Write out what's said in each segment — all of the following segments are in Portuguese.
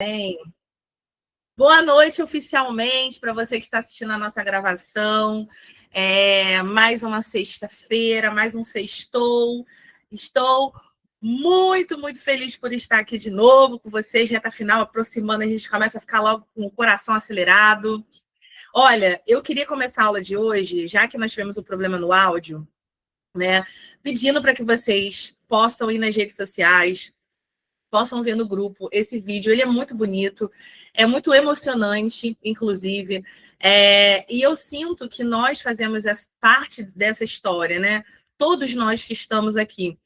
Bem, boa noite oficialmente para você que está assistindo a nossa gravação. Mais uma sexta-feira, mais um sextou. Estou muito, muito feliz por estar aqui de novo com vocês. Reta final aproximando, a gente começa a ficar logo com o coração acelerado. Olha, eu queria começar a aula de hoje, já que nós tivemos um problema no áudio, né? Pedindo para que vocês possam ir nas redes sociais, possam ver no grupo esse vídeo. Ele é muito bonito, é muito emocionante, inclusive. E eu sinto que nós fazemos parte dessa história, né? Todos nós que estamos aqui.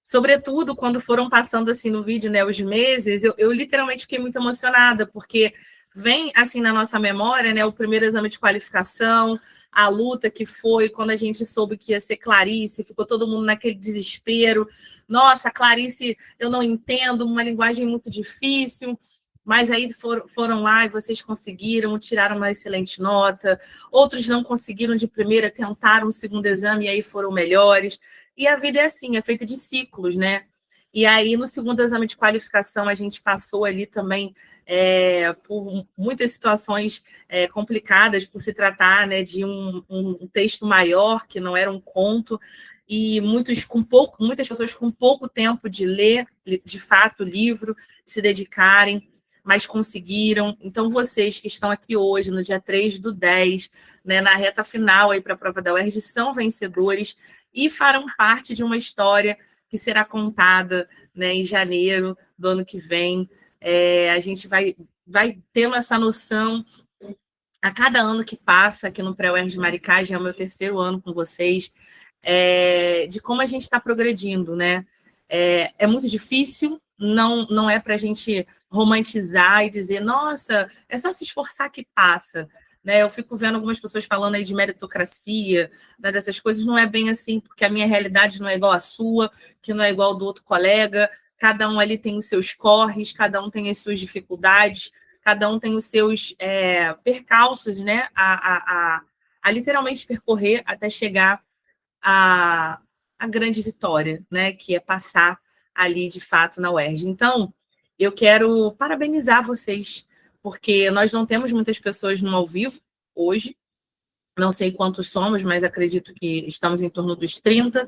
Sobretudo quando foram passando assim no vídeo, né, os meses, eu literalmente fiquei muito emocionada, porque vem assim na nossa memória, né, o primeiro exame de qualificação, a luta que foi quando a gente soube que ia ser Clarice, ficou todo mundo naquele desespero. Nossa, Clarice, eu não entendo, uma linguagem muito difícil, mas aí foram lá e vocês conseguiram, tiraram uma excelente nota. Outros não conseguiram de primeira, tentaram o segundo exame e aí foram melhores. E a vida é assim, é feita de ciclos, né? E aí, no segundo exame de qualificação, a gente passou ali também por muitas situações complicadas, por se tratar, né, de um texto maior, que não era um conto, e muitas pessoas com pouco tempo de ler, de fato, o livro, de se dedicarem, mas conseguiram. Então, vocês que estão aqui hoje, no dia 3/10, né, na reta final para a prova da UERJ, são vencedores e farão parte de uma história que será contada, né, em janeiro do ano que vem. A gente vai tendo essa noção a cada ano que passa aqui no Pré-UERJ de Maricá, já é o meu terceiro ano com vocês, de como a gente está progredindo, né? É muito difícil, não é para a gente romantizar e dizer, nossa, é só se esforçar que passa. Né? Eu fico vendo algumas pessoas falando aí de meritocracia, né, dessas coisas, não é bem assim, porque a minha realidade não é igual à sua, que não é igual do outro colega, cada um ali tem os seus corres, cada um tem as suas dificuldades, cada um tem os seus percalços, né, a literalmente percorrer até chegar a grande vitória, né, que é passar ali, de fato, na UERJ. Então, eu quero parabenizar vocês, porque nós não temos muitas pessoas no ao vivo hoje, não sei quantos somos, mas acredito que estamos em torno dos 30.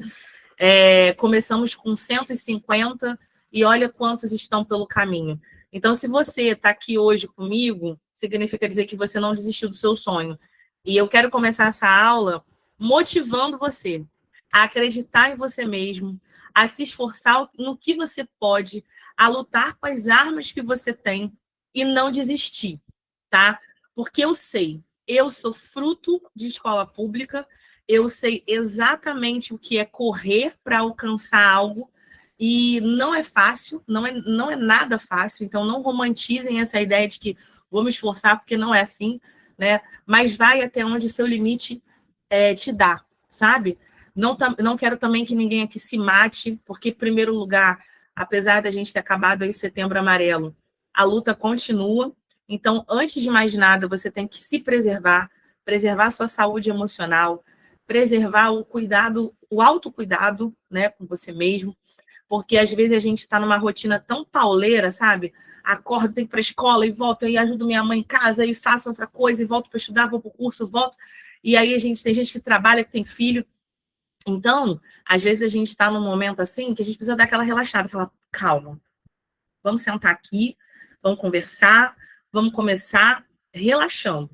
Começamos com 150 e olha quantos estão pelo caminho. Então, se você está aqui hoje comigo, significa dizer que você não desistiu do seu sonho. E eu quero começar essa aula motivando você a acreditar em você mesmo, a se esforçar no que você pode, a lutar com as armas que você tem e não desistir, tá? Porque eu sou fruto de escola pública, eu sei exatamente o que é correr para alcançar algo, e não é fácil, não é nada fácil, então não romantizem essa ideia de que vou me esforçar, porque não é assim, né? Mas vai até onde o seu limite te dá, sabe? Não quero também que ninguém aqui se mate, porque, em primeiro lugar, apesar da gente ter acabado aí o Setembro Amarelo, a luta continua. Então, antes de mais nada, você tem que se preservar a sua saúde emocional, preservar o cuidado, o autocuidado, né, com você mesmo, porque às vezes a gente está numa rotina tão pauleira, sabe? Acordo, tenho que ir para a escola e volto, aí ajudo minha mãe em casa e faço outra coisa, e volto para estudar, vou para o curso, volto. E aí tem gente que trabalha, que tem filho. Então, às vezes a gente está num momento assim que a gente precisa dar aquela relaxada, falar, calma, vamos sentar aqui, vamos conversar, vamos começar relaxando,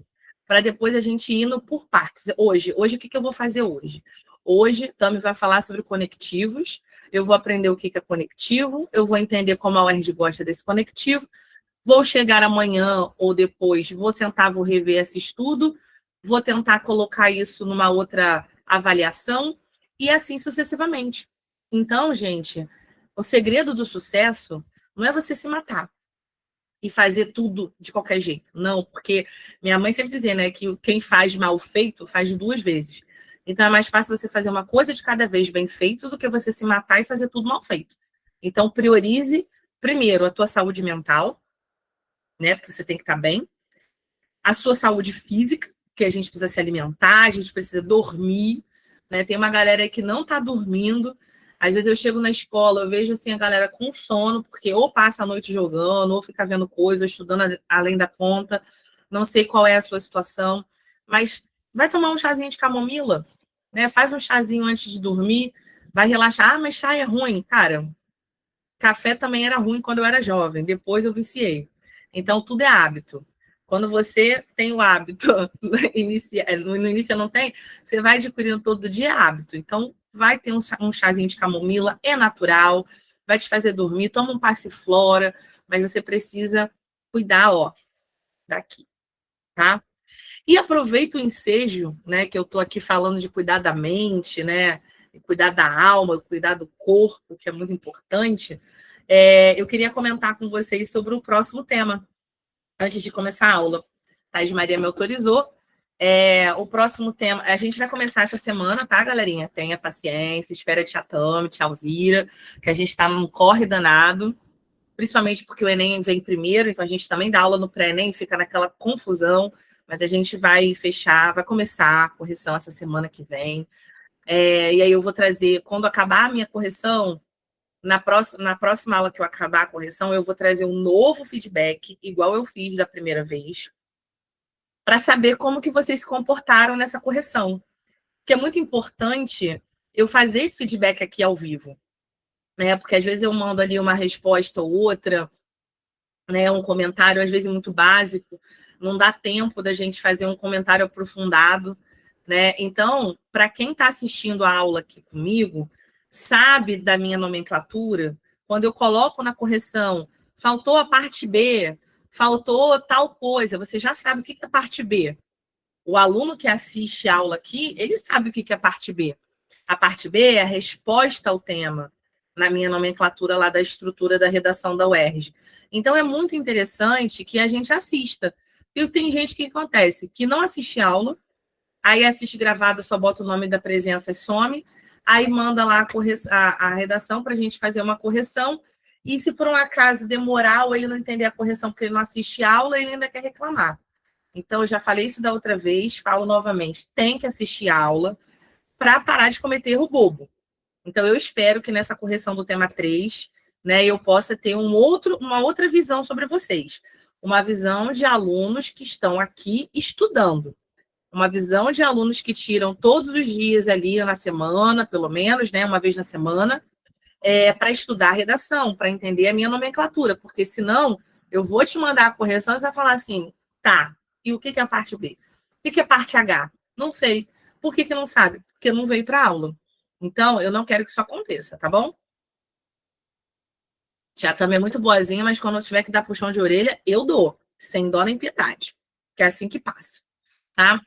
para depois a gente indo por partes. Hoje o que eu vou fazer hoje? Hoje, Tami vai falar sobre conectivos, eu vou aprender o que é conectivo, eu vou entender como a UERJ gosta desse conectivo, vou chegar amanhã ou depois, vou sentar, vou rever esse estudo, vou tentar colocar isso numa outra avaliação, e assim sucessivamente. Então, gente, o segredo do sucesso não é você se matar e fazer tudo de qualquer jeito. Não, porque minha mãe sempre dizia, né, que quem faz mal feito faz 2 vezes. Então é mais fácil você fazer uma coisa de cada vez bem feito do que você se matar e fazer tudo mal feito. Então priorize primeiro a tua saúde mental, né, porque você tem que estar bem, a sua saúde física, que a gente precisa se alimentar, a gente precisa dormir, né? Tem uma galera aí que não está dormindo, Às vezes eu chego na escola, eu vejo assim a galera com sono, porque ou passa a noite jogando, ou fica vendo coisa, ou estudando além da conta. Não sei qual é a sua situação, mas vai tomar um chazinho de camomila, né? Faz um chazinho antes de dormir, vai relaxar. Ah, mas chá é ruim. Cara, café também era ruim quando eu era jovem, depois eu viciei. Então, tudo é hábito. Quando você tem o hábito, no início não tem, você vai adquirindo todo dia hábito. Então, vai ter um chazinho de camomila, é natural, vai te fazer dormir, toma um passiflora, mas você precisa cuidar, ó, daqui, tá? E aproveita o ensejo, né, que eu estou aqui falando de cuidar da mente, né, cuidar da alma, cuidar do corpo, que é muito importante. Eu queria comentar com vocês sobre o próximo tema, antes de começar a aula. Thais Maria me autorizou. O próximo tema, a gente vai começar essa semana, tá, galerinha? Tenha paciência, espera tia Tami, tia Alzira, que a gente está num corre danado, principalmente porque o Enem vem primeiro, então a gente também dá aula no pré-Enem, fica naquela confusão, mas a gente vai fechar, vai começar a correção essa semana que vem. E aí eu vou trazer, quando acabar a minha correção, na próxima aula que eu acabar a correção, eu vou trazer um novo feedback, igual eu fiz da primeira vez, para saber como que vocês se comportaram nessa correção. Que é muito importante eu fazer esse feedback aqui ao vivo, né? Porque às vezes eu mando ali uma resposta ou outra, né, um comentário, às vezes, muito básico, não dá tempo da gente fazer um comentário aprofundado, né? Então, para quem está assistindo a aula aqui comigo, sabe da minha nomenclatura, quando eu coloco na correção, faltou a parte B, faltou tal coisa, você já sabe o que é a parte B. O aluno que assiste a aula aqui, ele sabe o que é a parte B. A parte B é a resposta ao tema, na minha nomenclatura lá da estrutura da redação da UERJ. Então, é muito interessante que a gente assista. E tem gente que acontece, que não assiste aula, aí assiste gravado, só bota o nome da presença e some, aí manda lá a redação para a gente fazer uma correção, e se por um acaso demorar ou ele não entender a correção porque ele não assiste aula, ele ainda quer reclamar. Então, eu já falei isso da outra vez, falo novamente, tem que assistir a aula para parar de cometer erro bobo. Então, eu espero que nessa correção do tema 3, né, eu possa ter uma outra visão sobre vocês. Uma visão de alunos que estão aqui estudando. Uma visão de alunos que tiram todos os dias ali na semana, pelo menos, né, uma vez na semana, para estudar a redação, para entender a minha nomenclatura. Porque senão, eu vou te mandar a correção e você vai falar assim, tá, e o que é a parte B? O que é a parte H? Não sei. Por que não sabe? Porque não veio para aula. Então, eu não quero que isso aconteça, tá bom? Já também é muito boazinha, mas quando eu tiver que dar puxão de orelha, eu dou, sem dó nem piedade. Que é assim que passa, tá?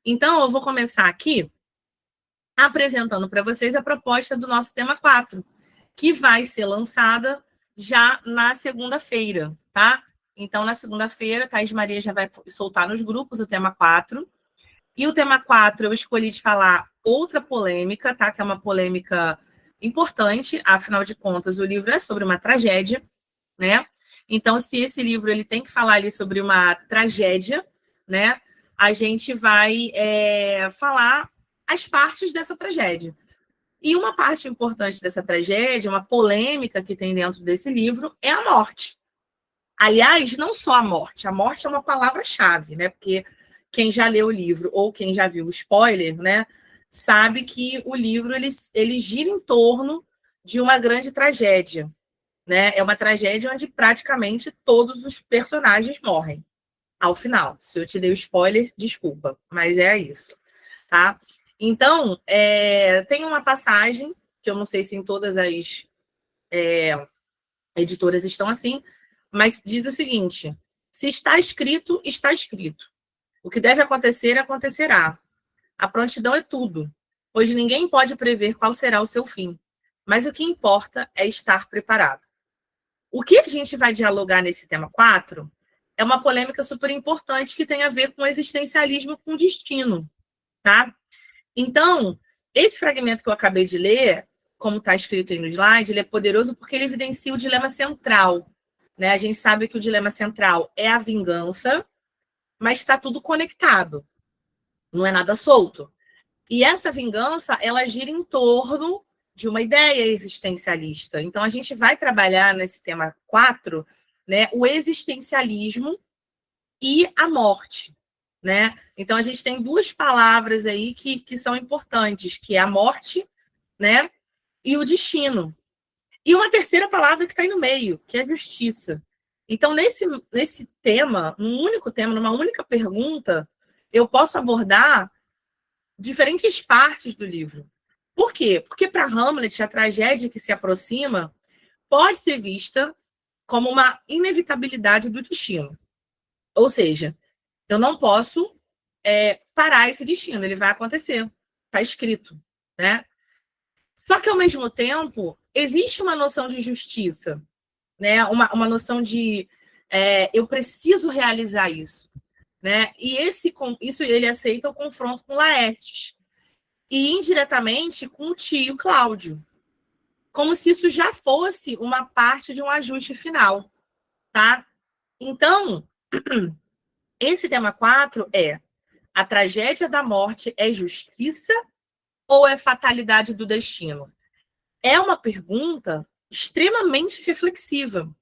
Então, eu vou começar aqui apresentando para vocês a proposta do nosso tema 4, que vai ser lançada já na segunda-feira, tá? Então, na segunda-feira, Thais Maria já vai soltar nos grupos o tema 4. E o tema 4, eu escolhi de falar outra polêmica, tá? Que é uma polêmica importante, afinal de contas, o livro é sobre uma tragédia, né? Então, se esse livro ele tem que falar ali sobre uma tragédia, né? A gente vai falar as partes dessa tragédia. E uma parte importante dessa tragédia, uma polêmica que tem dentro desse livro, é a morte. Aliás, não só a morte é uma palavra-chave, né? Porque quem já leu o livro ou quem já viu o spoiler, né, sabe que o livro ele gira em torno de uma grande tragédia, né? É uma tragédia onde praticamente todos os personagens morrem ao final. Se eu te dei o spoiler, desculpa, mas é isso, tá? Então, tem uma passagem que eu não sei se em todas as editoras estão assim, mas diz o seguinte: se está escrito, está escrito. O que deve acontecer, acontecerá. A prontidão é tudo, pois ninguém pode prever qual será o seu fim. Mas o que importa é estar preparado. O que a gente vai dialogar nesse tema 4 é uma polêmica super importante que tem a ver com o existencialismo com o destino, tá? Então, esse fragmento que eu acabei de ler, como está escrito aí no slide, ele é poderoso porque ele evidencia o dilema central, né? A gente sabe que o dilema central é a vingança, mas está tudo conectado, não é nada solto. E essa vingança, ela gira em torno de uma ideia existencialista. Então, a gente vai trabalhar nesse tema 4, né, o existencialismo e a morte. Né? Então, a gente tem duas palavras aí que são importantes, que é a morte, né, e o destino. E uma terceira palavra que está aí no meio, que é a justiça. Então, nesse tema, num único tema, numa única pergunta, eu posso abordar diferentes partes do livro. Por quê? Porque para Hamlet, a tragédia que se aproxima pode ser vista como uma inevitabilidade do destino. Ou seja, eu não posso parar esse destino, ele vai acontecer, está escrito, né? Só que, ao mesmo tempo, existe uma noção de justiça, né? Uma noção de eu preciso realizar isso. Né? E isso ele aceita o confronto com Laertes. E, indiretamente, com o tio Cláudio. Como se isso já fosse uma parte de um ajuste final. Tá? Então, esse tema 4 é: a tragédia da morte é justiça ou é fatalidade do destino? É uma pergunta extremamente reflexiva.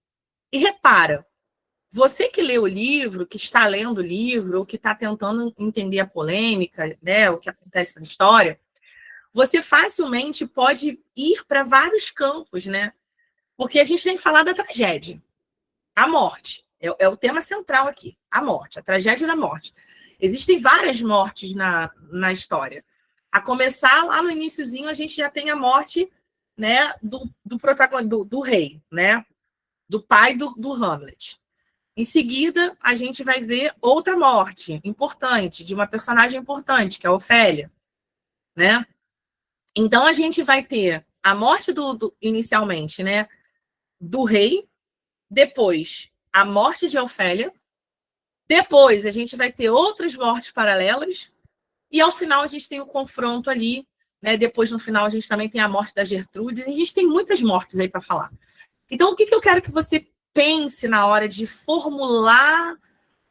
E repara, você que lê o livro, que está lendo o livro, ou que está tentando entender a polêmica, né, o que acontece na história, você facilmente pode ir para vários campos, né? Porque a gente tem que falar da tragédia, a morte. É o tema central aqui, a morte, a tragédia da morte. Existem várias mortes na história. A começar lá no iniciozinho, a gente já tem a morte, né, do protagonista, do rei, né, do pai do Hamlet. Em seguida, a gente vai ver outra morte importante, de uma personagem importante, que é a Ofélia, né? Então, a gente vai ter a morte inicialmente, né, do rei, depois a morte de Ofélia, depois a gente vai ter outras mortes paralelas, e ao final a gente tem o confronto ali, né? Depois, no final, a gente também tem a morte da Gertrude, a gente tem muitas mortes aí para falar. Então, o que eu quero que você pense na hora de formular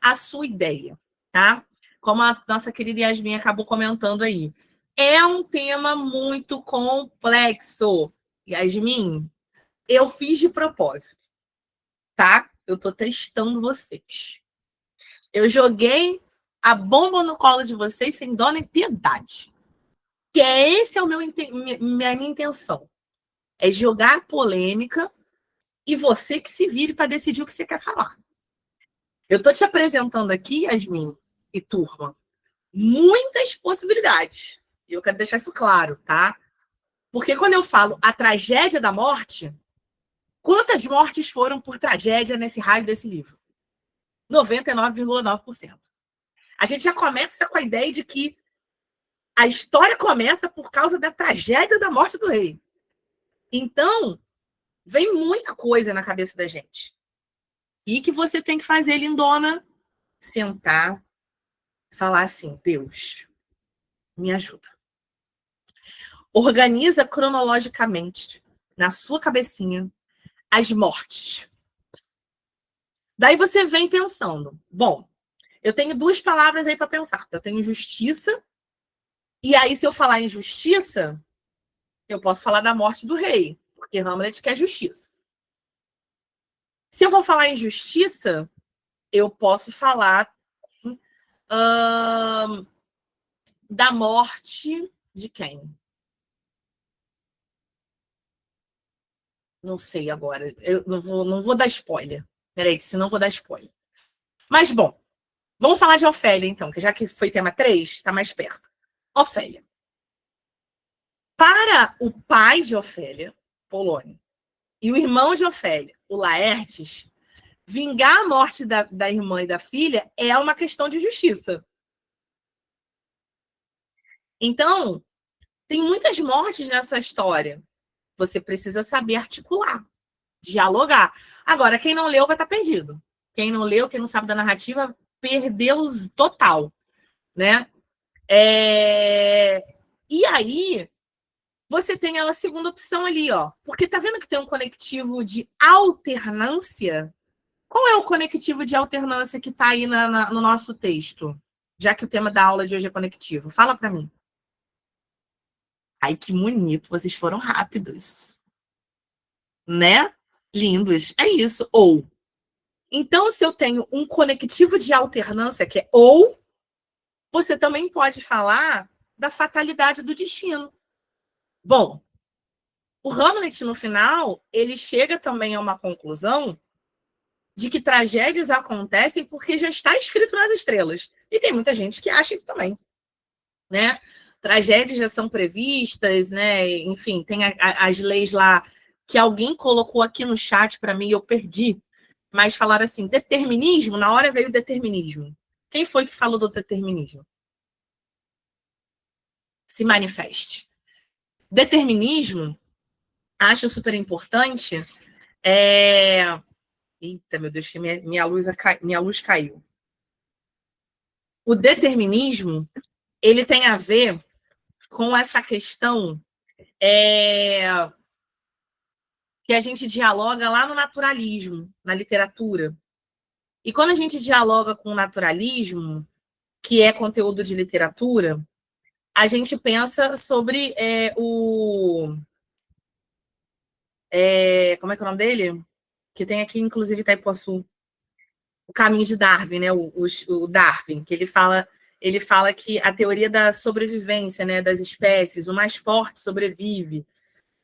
a sua ideia, tá? Como a nossa querida Yasmin acabou comentando aí. É um tema muito complexo. Yasmin, eu fiz de propósito, tá? Eu tô testando vocês. Eu joguei a bomba no colo de vocês sem dó nem piedade. Que esse é minha intenção. É jogar a polêmica e você que se vire para decidir o que você quer falar. Eu tô te apresentando aqui, Yasmin e turma, muitas possibilidades. E eu quero deixar isso claro, tá? Porque quando eu falo a tragédia da morte, quantas mortes foram por tragédia nesse raio desse livro? 99,9%. A gente já começa com a ideia de que a história começa por causa da tragédia da morte do rei. Então, vem muita coisa na cabeça da gente. E que você tem que fazer, lindona, sentar, falar assim: Deus, me ajuda. Organiza cronologicamente, na sua cabecinha, as mortes. Daí você vem pensando: bom, eu tenho duas palavras aí para pensar. Eu tenho justiça, e aí, se eu falar em justiça, eu posso falar da morte do rei, porque Hamlet quer justiça. Se eu vou falar em justiça, eu posso falar da morte de quem? Não sei agora. Eu não vou dar spoiler. Peraí, que senão eu vou dar spoiler. Mas, bom, vamos falar de Ofélia, então, que já que foi tema 3, está mais perto. Ofélia. Para o pai de Ofélia, Polônio, e o irmão de Ofélia, o Laertes, vingar a morte da irmã e da filha é uma questão de justiça. Então, tem muitas mortes nessa história. Você precisa saber articular, dialogar. Agora, quem não leu vai estar perdido. Quem não leu, quem não sabe da narrativa, perdeu total, né? E aí, você tem a segunda opção ali, ó. Porque tá vendo que tem um conectivo de alternância? Qual é o conectivo de alternância que está aí no nosso texto? Já que o tema da aula de hoje é conectivo. Fala para mim. Ai, que bonito, vocês foram rápidos, né? Lindos, é isso. Ou, então, se eu tenho um conectivo de alternância, que é ou, você também pode falar da fatalidade do destino. Bom, o Hamlet, no final, ele chega também a uma conclusão de que tragédias acontecem porque já está escrito nas estrelas. E tem muita gente que acha isso também, né? Tragédias já são previstas, né? Enfim, tem as leis lá que alguém colocou aqui no chat para mim e eu perdi, mas falaram assim, determinismo, na hora veio o determinismo. Quem foi que falou do determinismo? Se manifeste. Determinismo, acho super importante. Eita, meu Deus, que minha luz caiu. O determinismo, ele tem a ver com essa questão que a gente dialoga lá no naturalismo, na literatura. E quando a gente dialoga com o naturalismo, que é conteúdo de literatura, a gente pensa sobre como é que é o nome dele? Que tem aqui, inclusive, Itaipuaçu. O caminho de Darwin, né? O Darwin, que ele fala que a teoria da sobrevivência, né, das espécies, o mais forte sobrevive.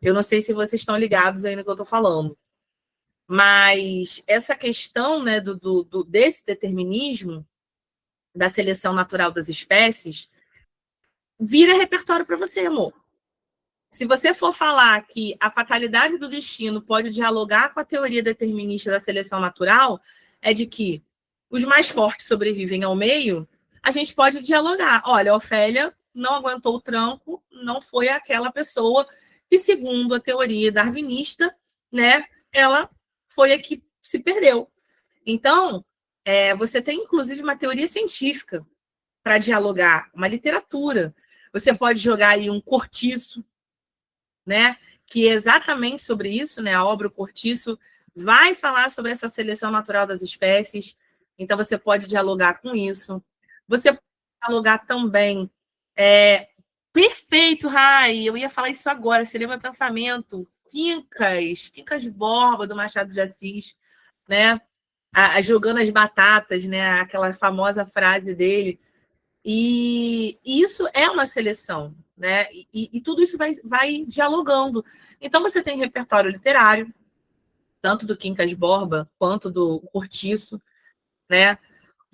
Eu não sei se vocês estão ligados aí no que eu estou falando. Mas essa questão, né, desse determinismo, da seleção natural das espécies, vira repertório para você, amor. Se você for falar que a fatalidade do destino pode dialogar com a teoria determinista da seleção natural, é de que os mais fortes sobrevivem ao meio, a gente pode dialogar. Olha, a Ofélia não aguentou o tranco, não foi aquela pessoa que, segundo a teoria darwinista, né, ela foi a que se perdeu. Então, você tem, inclusive, uma teoria científica para dialogar, uma literatura. Você pode jogar aí um Cortiço, né, que é exatamente sobre isso, né, a obra O Cortiço vai falar sobre essa seleção natural das espécies, então você pode dialogar com isso. Você pode dialogar também. Perfeito, Rai, eu ia falar isso agora, você leu meu pensamento. Quincas Borba, do Machado de Assis, né, jogando as batatas, né, aquela famosa frase dele. E isso é uma seleção, né? E tudo isso vai dialogando. Então, você tem repertório literário, tanto do Quincas Borba quanto do Cortiço, né?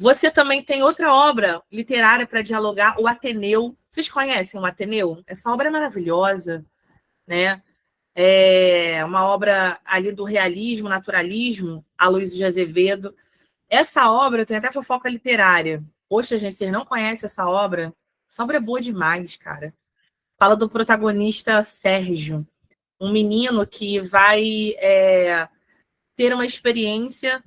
Você também tem outra obra literária para dialogar, o Ateneu. Vocês conhecem o Ateneu? Essa obra é maravilhosa, né? É uma obra ali do realismo, naturalismo, Aloysio de Azevedo. Essa obra tem até fofoca literária. Poxa, gente, vocês não conhecem essa obra? Essa obra é boa demais, cara. Fala do protagonista Sérgio, um menino que vai ter uma experiência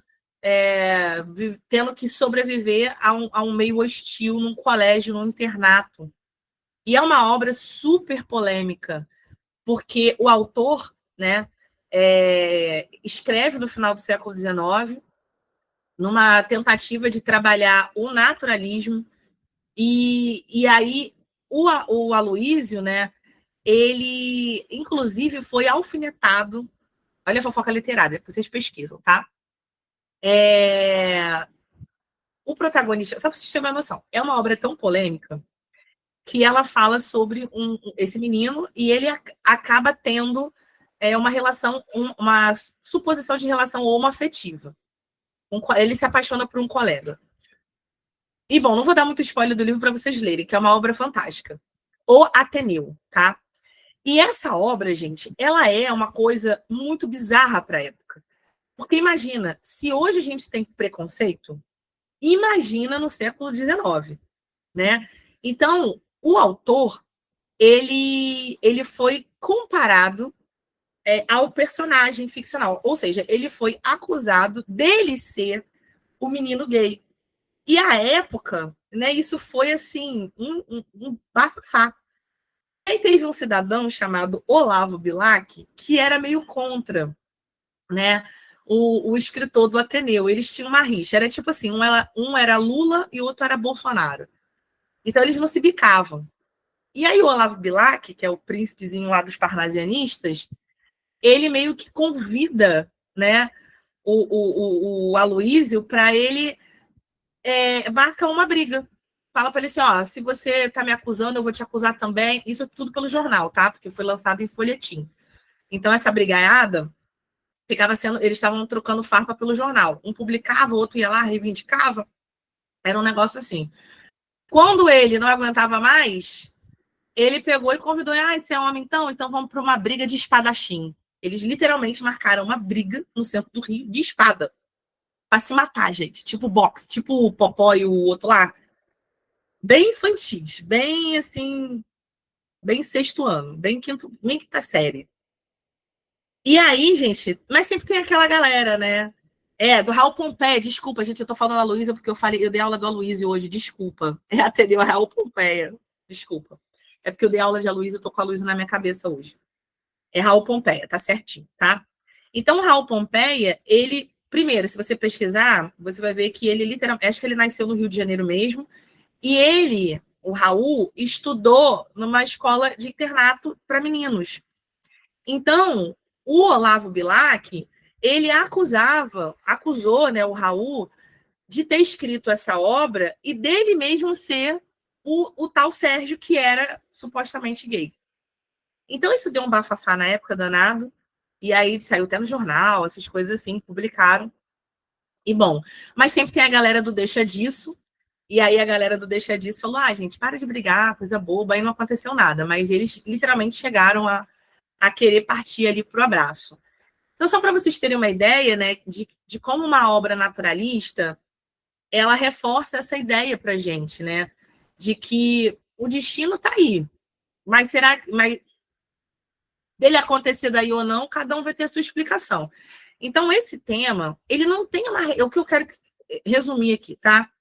tendo que sobreviver a um meio hostil num colégio, num internato. E é uma obra super polêmica, porque o autor, né, escreve no final do século XIX, numa tentativa de trabalhar o naturalismo, e aí o Aloysio, né, ele, inclusive, foi alfinetado. Olha a fofoca literária, que vocês pesquisam, tá? O protagonista, só para vocês terem uma noção, é uma obra tão polêmica que ela fala sobre esse menino e ele acaba tendo uma relação, uma suposição de relação homoafetiva. Ele se apaixona por um colega. E, bom, não vou dar muito spoiler do livro para vocês lerem, que é uma obra fantástica. O Ateneu, tá? E essa obra, gente, ela é uma coisa muito bizarra para a época. Porque imagina, se hoje a gente tem preconceito, imagina no século XIX, né? Então, o autor, ele foi comparado ao personagem ficcional. Ou seja, ele foi acusado dele ser o menino gay. E à época, né, isso foi assim, um bafafá. Aí teve um cidadão chamado Olavo Bilac, que era meio contra, né, o escritor do Ateneu. Eles tinham uma rixa, era tipo assim, um era Lula e o outro era Bolsonaro. Então eles não se bicavam. E aí o Olavo Bilac, que é o príncipezinho lá dos parnasianistas, ele meio que convida, né, o Aloysio para ele marcar uma briga. Fala para ele assim, ó, se você tá me acusando, eu vou te acusar também. Isso tudo pelo jornal, tá? Porque foi lançado em folhetim. Então, essa brigaiada ficava sendo... Eles estavam trocando farpa pelo jornal. Um publicava, o outro ia lá, reivindicava. Era um negócio assim. Quando ele não aguentava mais, ele pegou e convidou, você é homem então? Então vamos para uma briga de espadachim. Eles literalmente marcaram uma briga no centro do Rio de espada. Para se matar, gente. Tipo boxe, tipo o Popó e o outro lá. Bem infantis, bem assim, bem sexto ano, bem quinta série. E aí, gente, mas sempre tem aquela galera, né? Do Raul Pompeia, desculpa, gente, eu tô falando da Luísa porque eu dei aula do Aloysio hoje, desculpa. Atendeu a Raul Pompeia, desculpa. É porque eu dei aula de Aloysio, eu tô com a Luísa na minha cabeça hoje. É Raul Pompeia, tá certinho, tá? Então, o Raul Pompeia, ele, primeiro, se você pesquisar, você vai ver que ele literalmente, acho que ele nasceu no Rio de Janeiro mesmo, e ele, o Raul, estudou numa escola de internato para meninos. Então, o Olavo Bilac, ele acusou, né, o Raul de ter escrito essa obra e dele mesmo ser o tal Sérgio, que era supostamente gay. Então, isso deu um bafafá na época, danado, e aí saiu até no jornal, essas coisas assim, publicaram. E bom, mas sempre tem a galera do deixa disso, e aí a galera do deixa disso falou, gente, para de brigar, coisa boba, aí não aconteceu nada, mas eles literalmente chegaram a querer partir ali para o abraço. Então, só para vocês terem uma ideia, né, de como uma obra naturalista, ela reforça essa ideia para a gente, né, de que o destino está aí, mas será mas dele acontecer daí ou não, cada um vai ter a sua explicação. Então, esse tema, ele não tem uma... O que eu quero resumir aqui, tá?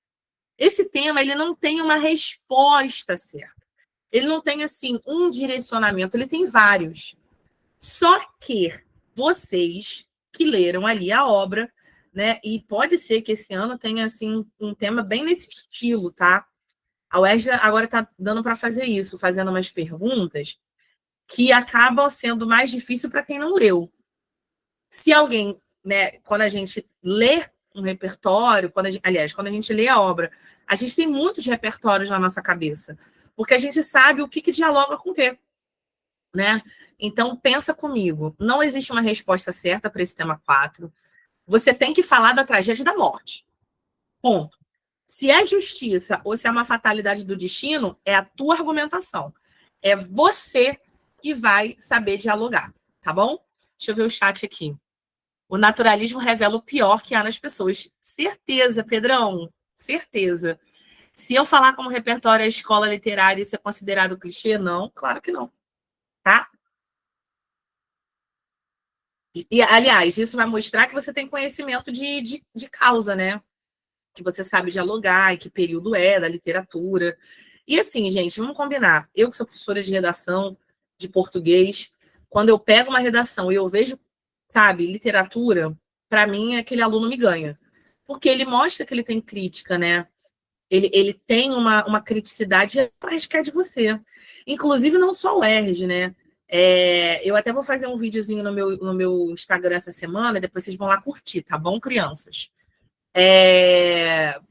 Esse tema, ele não tem uma resposta certa. Ele não tem, assim, um direcionamento, ele tem vários. Só que vocês que leram ali a obra, né? E pode ser que esse ano tenha, assim, um tema bem nesse estilo, tá? A UERJ agora está dando para fazer isso, fazendo umas perguntas que acabam sendo mais difícil para quem não leu. Se alguém, né, quando a gente lê um repertório, quando a gente lê a obra, a gente tem muitos repertórios na nossa cabeça, porque a gente sabe o que dialoga com o quê, né? Então, pensa comigo, não existe uma resposta certa para esse tema 4. Você tem que falar da tragédia da morte. Ponto. Se é justiça ou se é uma fatalidade do destino, é a tua argumentação. É você que vai saber dialogar, tá bom? Deixa eu ver o chat aqui. O naturalismo revela o pior que há nas pessoas. Certeza, Pedrão, certeza. Se eu falar como repertório a escola literária, isso é considerado clichê? Não, claro que não, tá? E, aliás, isso vai mostrar que você tem conhecimento de causa, né? Que você sabe dialogar, e que período é da literatura. E assim, gente, vamos combinar. Eu que sou professora de redação, de português, quando eu pego uma redação e eu vejo, sabe, literatura, para mim, aquele aluno me ganha. Porque ele mostra que ele tem crítica, né? Ele tem uma criticidade, acho que é de você. Inclusive, não só o ERJ, né? Eu até vou fazer um videozinho no meu Instagram essa semana, depois vocês vão lá curtir, tá bom, crianças?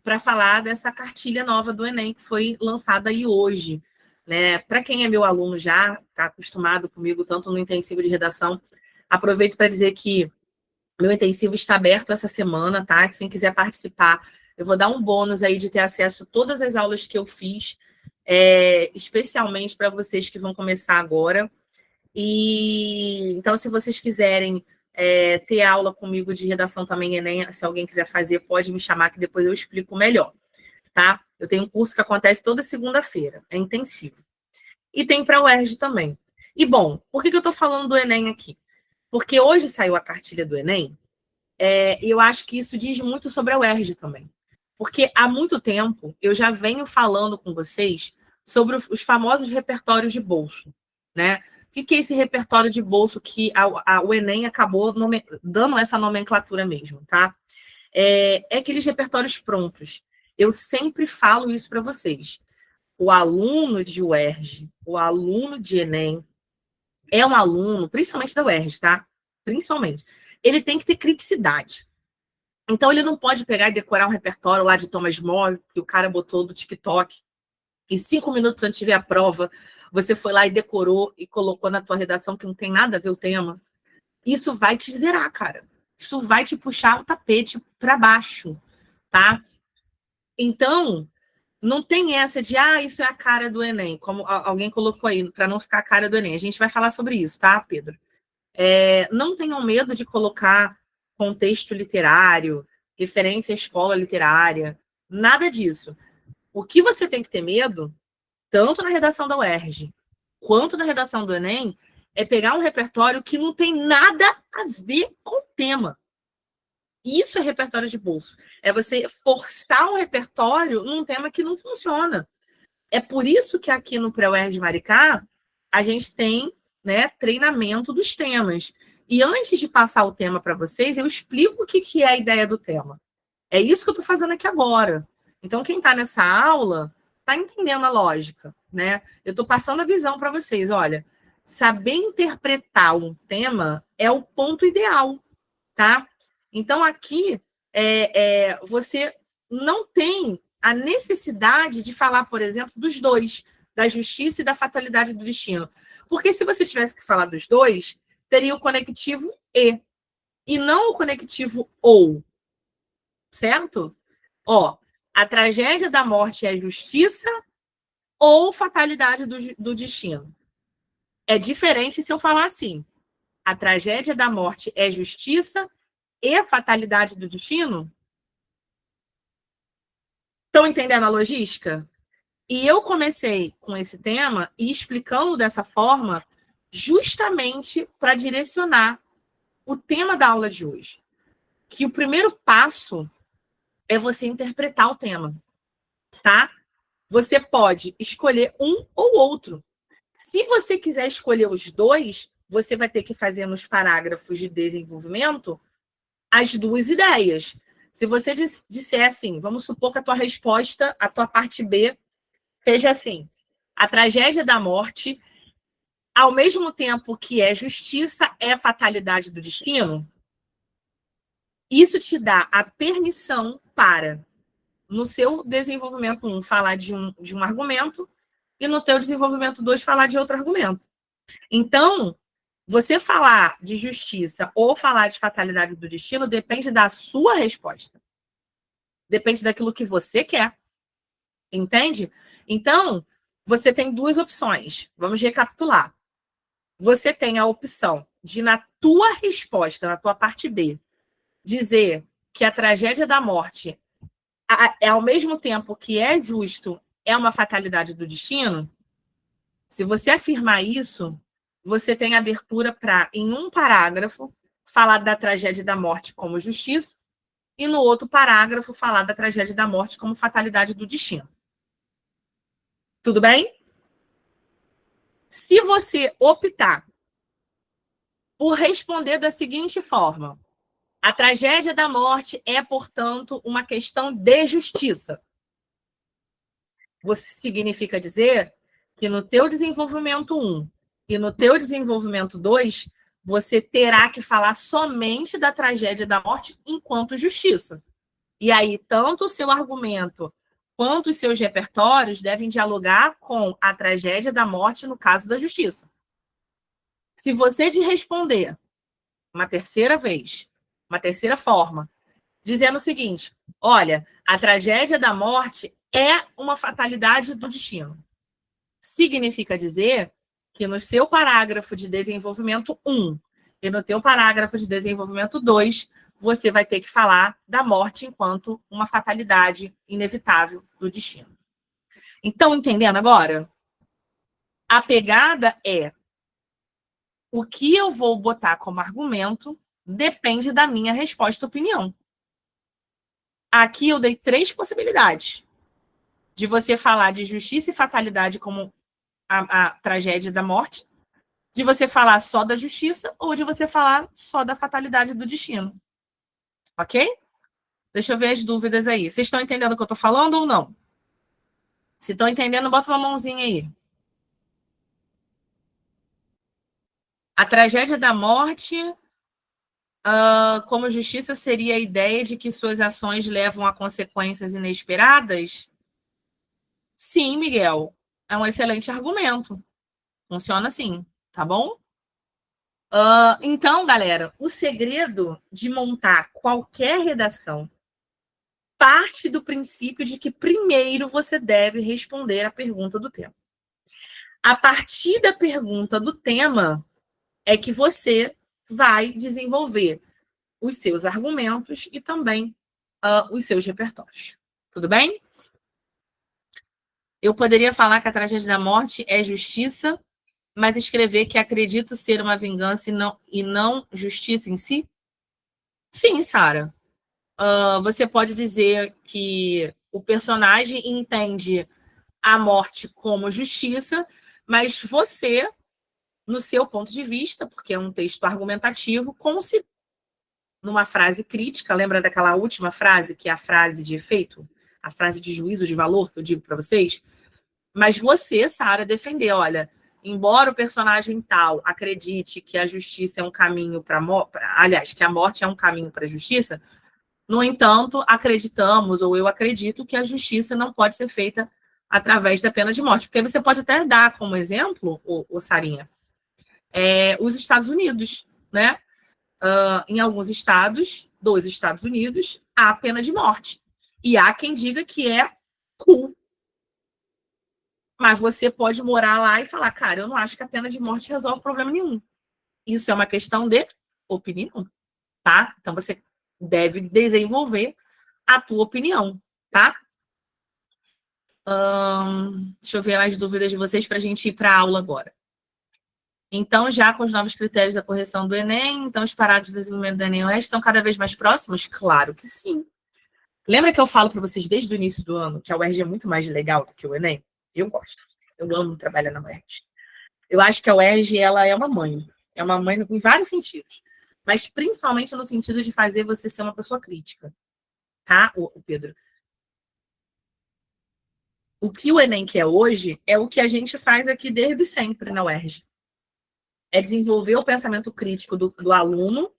Para falar dessa cartilha nova do Enem, que foi lançada aí hoje. Né? Para quem é meu aluno já, está acostumado comigo, tanto no intensivo de redação, aproveito para dizer que meu intensivo está aberto essa semana, tá? Quem quiser participar, eu vou dar um bônus aí de ter acesso a todas as aulas que eu fiz, especialmente para vocês que vão começar agora. E então, se vocês quiserem ter aula comigo de redação também, Enem, se alguém quiser fazer, pode me chamar que depois eu explico melhor, tá? Eu tenho um curso que acontece toda segunda-feira, é intensivo. E tem para a UERJ também. E, bom, por que eu estou falando do Enem aqui? Porque hoje saiu a cartilha do Enem, e eu acho que isso diz muito sobre a UERJ também. Porque há muito tempo eu já venho falando com vocês sobre os famosos repertórios de bolso, né? O que é esse repertório de bolso que o Enem acabou dando essa nomenclatura mesmo, tá? Aqueles repertórios prontos. Eu sempre falo isso para vocês. o aluno de UERJ, o aluno de Enem, é um aluno, principalmente da UERJ, tá? Principalmente. Ele tem que ter criticidade. Então, ele não pode pegar e decorar um repertório lá de Thomas More, que o cara botou do TikTok, e 5 minutos antes de ver a prova, você foi lá e decorou e colocou na tua redação que não tem nada a ver o tema. Isso vai te zerar, cara. Isso vai te puxar o tapete para baixo, tá? Então, não tem essa de, isso é a cara do Enem, como alguém colocou aí, para não ficar a cara do Enem. A gente vai falar sobre isso, tá, Pedro? Não tenham medo de colocar contexto literário, referência à escola literária, nada disso. O que você tem que ter medo, tanto na redação da UERJ quanto na redação do Enem, é pegar um repertório que não tem nada a ver com o tema. Isso é repertório de bolso. É você forçar um repertório num tema que não funciona. É por isso que aqui no Pré-UERJ Maricá, a gente tem, né, treinamento dos temas. E antes de passar o tema para vocês, eu explico o que é a ideia do tema. É isso que eu estou fazendo aqui agora. Então, quem está nessa aula está entendendo a lógica, né? Eu estou passando a visão para vocês. Olha, saber interpretar um tema é o ponto ideal, tá? Então, aqui, você não tem a necessidade de falar, por exemplo, dos dois, da justiça e da fatalidade do destino. Porque se você tivesse que falar dos dois, teria o conectivo e não o conectivo ou, certo? A tragédia da morte é justiça ou fatalidade do destino? É diferente se eu falar assim, a tragédia da morte é justiça e a fatalidade do destino? Estão entendendo a logística? E eu comecei com esse tema e explicando dessa forma justamente para direcionar o tema da aula de hoje. Que o primeiro passo é você interpretar o tema, tá? Você pode escolher um ou outro. Se você quiser escolher os dois, você vai ter que fazer nos parágrafos de desenvolvimento as duas ideias. Se você disser assim, vamos supor que a tua resposta, a tua parte B, seja assim: a tragédia da morte, ao mesmo tempo que é justiça, é fatalidade do destino. Isso te dá a permissão para, no seu desenvolvimento 1, falar de um argumento, e no teu desenvolvimento 2, falar de outro argumento. Então, você falar de justiça ou falar de fatalidade do destino depende da sua resposta. Depende daquilo que você quer. Entende? Então, você tem duas opções. Vamos recapitular. Você tem a opção de, na tua resposta, na tua parte B, dizer que a tragédia da morte é ao mesmo tempo que é justo, é uma fatalidade do destino. Se você afirmar isso, você tem abertura para, em um parágrafo, falar da tragédia da morte como justiça e no outro parágrafo falar da tragédia da morte como fatalidade do destino. Tudo bem? Se você optar por responder da seguinte forma: a tragédia da morte é, portanto, uma questão de justiça. Você significa dizer que no teu desenvolvimento 1 e no teu desenvolvimento 2, você terá que falar somente da tragédia da morte enquanto justiça. E aí, tanto o seu argumento quanto os seus repertórios devem dialogar com a tragédia da morte no caso da justiça. Se você de responder uma terceira vez, uma terceira forma, dizendo o seguinte: olha, a tragédia da morte é uma fatalidade do destino. Significa dizer que no seu parágrafo de desenvolvimento 1 e no teu parágrafo de desenvolvimento 2, você vai ter que falar da morte enquanto uma fatalidade inevitável do destino. Então, entendendo agora? A pegada é: o que eu vou botar como argumento depende da minha resposta opinião. Aqui eu dei 3 possibilidades de você falar de justiça e fatalidade como a tragédia da morte, de você falar só da justiça ou de você falar só da fatalidade do destino. Ok? Deixa eu ver as dúvidas aí. Vocês estão entendendo o que eu estou falando ou não? Se estão entendendo, bota uma mãozinha aí. A tragédia da morte, como justiça, seria a ideia de que suas ações levam a consequências inesperadas? Sim, Miguel. É um excelente argumento. Funciona assim, tá bom? Então, galera, o segredo de montar qualquer redação parte do princípio de que primeiro você deve responder a pergunta do tema. A partir da pergunta do tema é que você vai desenvolver os seus argumentos e também os seus repertórios. Tudo bem? Eu poderia falar que a tragédia da morte é justiça, mas escrever que acredito ser uma vingança e não justiça em si? Sim, Sara. Você pode dizer que o personagem entende a morte como justiça, mas você, no seu ponto de vista, porque é um texto argumentativo, numa frase crítica, lembra daquela última frase, que é a frase de efeito, a frase de juízo de valor que eu digo para vocês? Mas você, Sara, defendeu, olha, embora o personagem tal acredite que a justiça é um caminho para a morte, aliás, que a morte é um caminho para a justiça, no entanto, acreditamos, ou eu acredito, que a justiça não pode ser feita através da pena de morte. Porque você pode até dar como exemplo, o Sarinha, os Estados Unidos, né? Em alguns estados dos Estados Unidos, há pena de morte. E há quem diga que é cool. Mas você pode morar lá e falar, cara, eu não acho que a pena de morte resolve problema nenhum. Isso é uma questão de opinião, tá? Então você deve desenvolver a tua opinião, tá? Deixa eu ver mais dúvidas de vocês para a gente ir para a aula agora. Então, já com os novos critérios da correção do Enem, então os parágrafos de desenvolvimento do Enem estão cada vez mais próximos? Claro que sim. Lembra que eu falo para vocês desde o início do ano que a UERJ é muito mais legal do que o Enem? Eu gosto. Eu amo trabalhar na UERJ. Eu acho que a UERJ ela é uma mãe. É uma mãe em vários sentidos. Mas principalmente no sentido de fazer você ser uma pessoa crítica. Tá, o Pedro? O que o Enem quer hoje é o que a gente faz aqui desde sempre na UERJ. É desenvolver o pensamento crítico do aluno,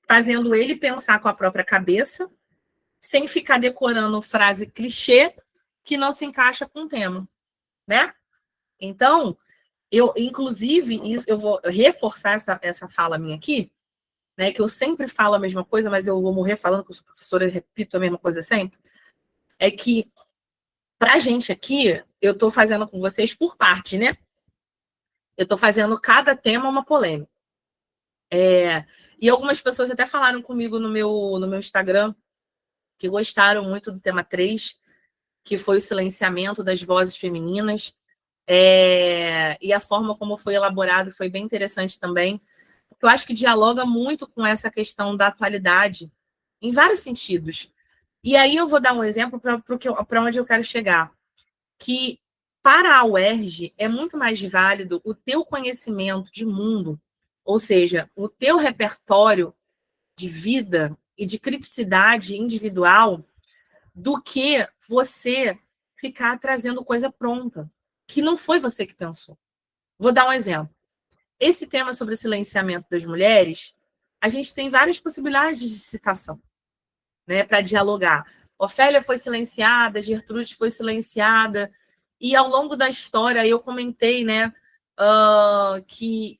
fazendo ele pensar com a própria cabeça, sem ficar decorando frase clichê que não se encaixa com o tema, né? Então, inclusive, eu vou reforçar essa fala minha aqui, né? Que eu sempre falo a mesma coisa, mas eu vou morrer falando que eu sou professora e repito a mesma coisa sempre. É que, pra gente aqui, eu estou fazendo com vocês por parte, né? Eu estou fazendo cada tema uma polêmica. E algumas pessoas até falaram comigo no meu Instagram que gostaram muito do tema 3, que foi o silenciamento das vozes femininas. E a forma como foi elaborado foi bem interessante também, porque eu acho que dialoga muito com essa questão da atualidade, em vários sentidos. E aí eu vou dar um exemplo para onde eu quero chegar, que para a UERJ é muito mais válido o teu conhecimento de mundo, ou seja, o teu repertório de vida e de criticidade individual, do que você ficar trazendo coisa pronta, que não foi você que pensou. Vou dar um exemplo. Esse tema sobre o silenciamento das mulheres, a gente tem várias possibilidades de citação, né, para dialogar. Ofélia foi silenciada, Gertrude foi silenciada, e ao longo da história eu comentei, né, que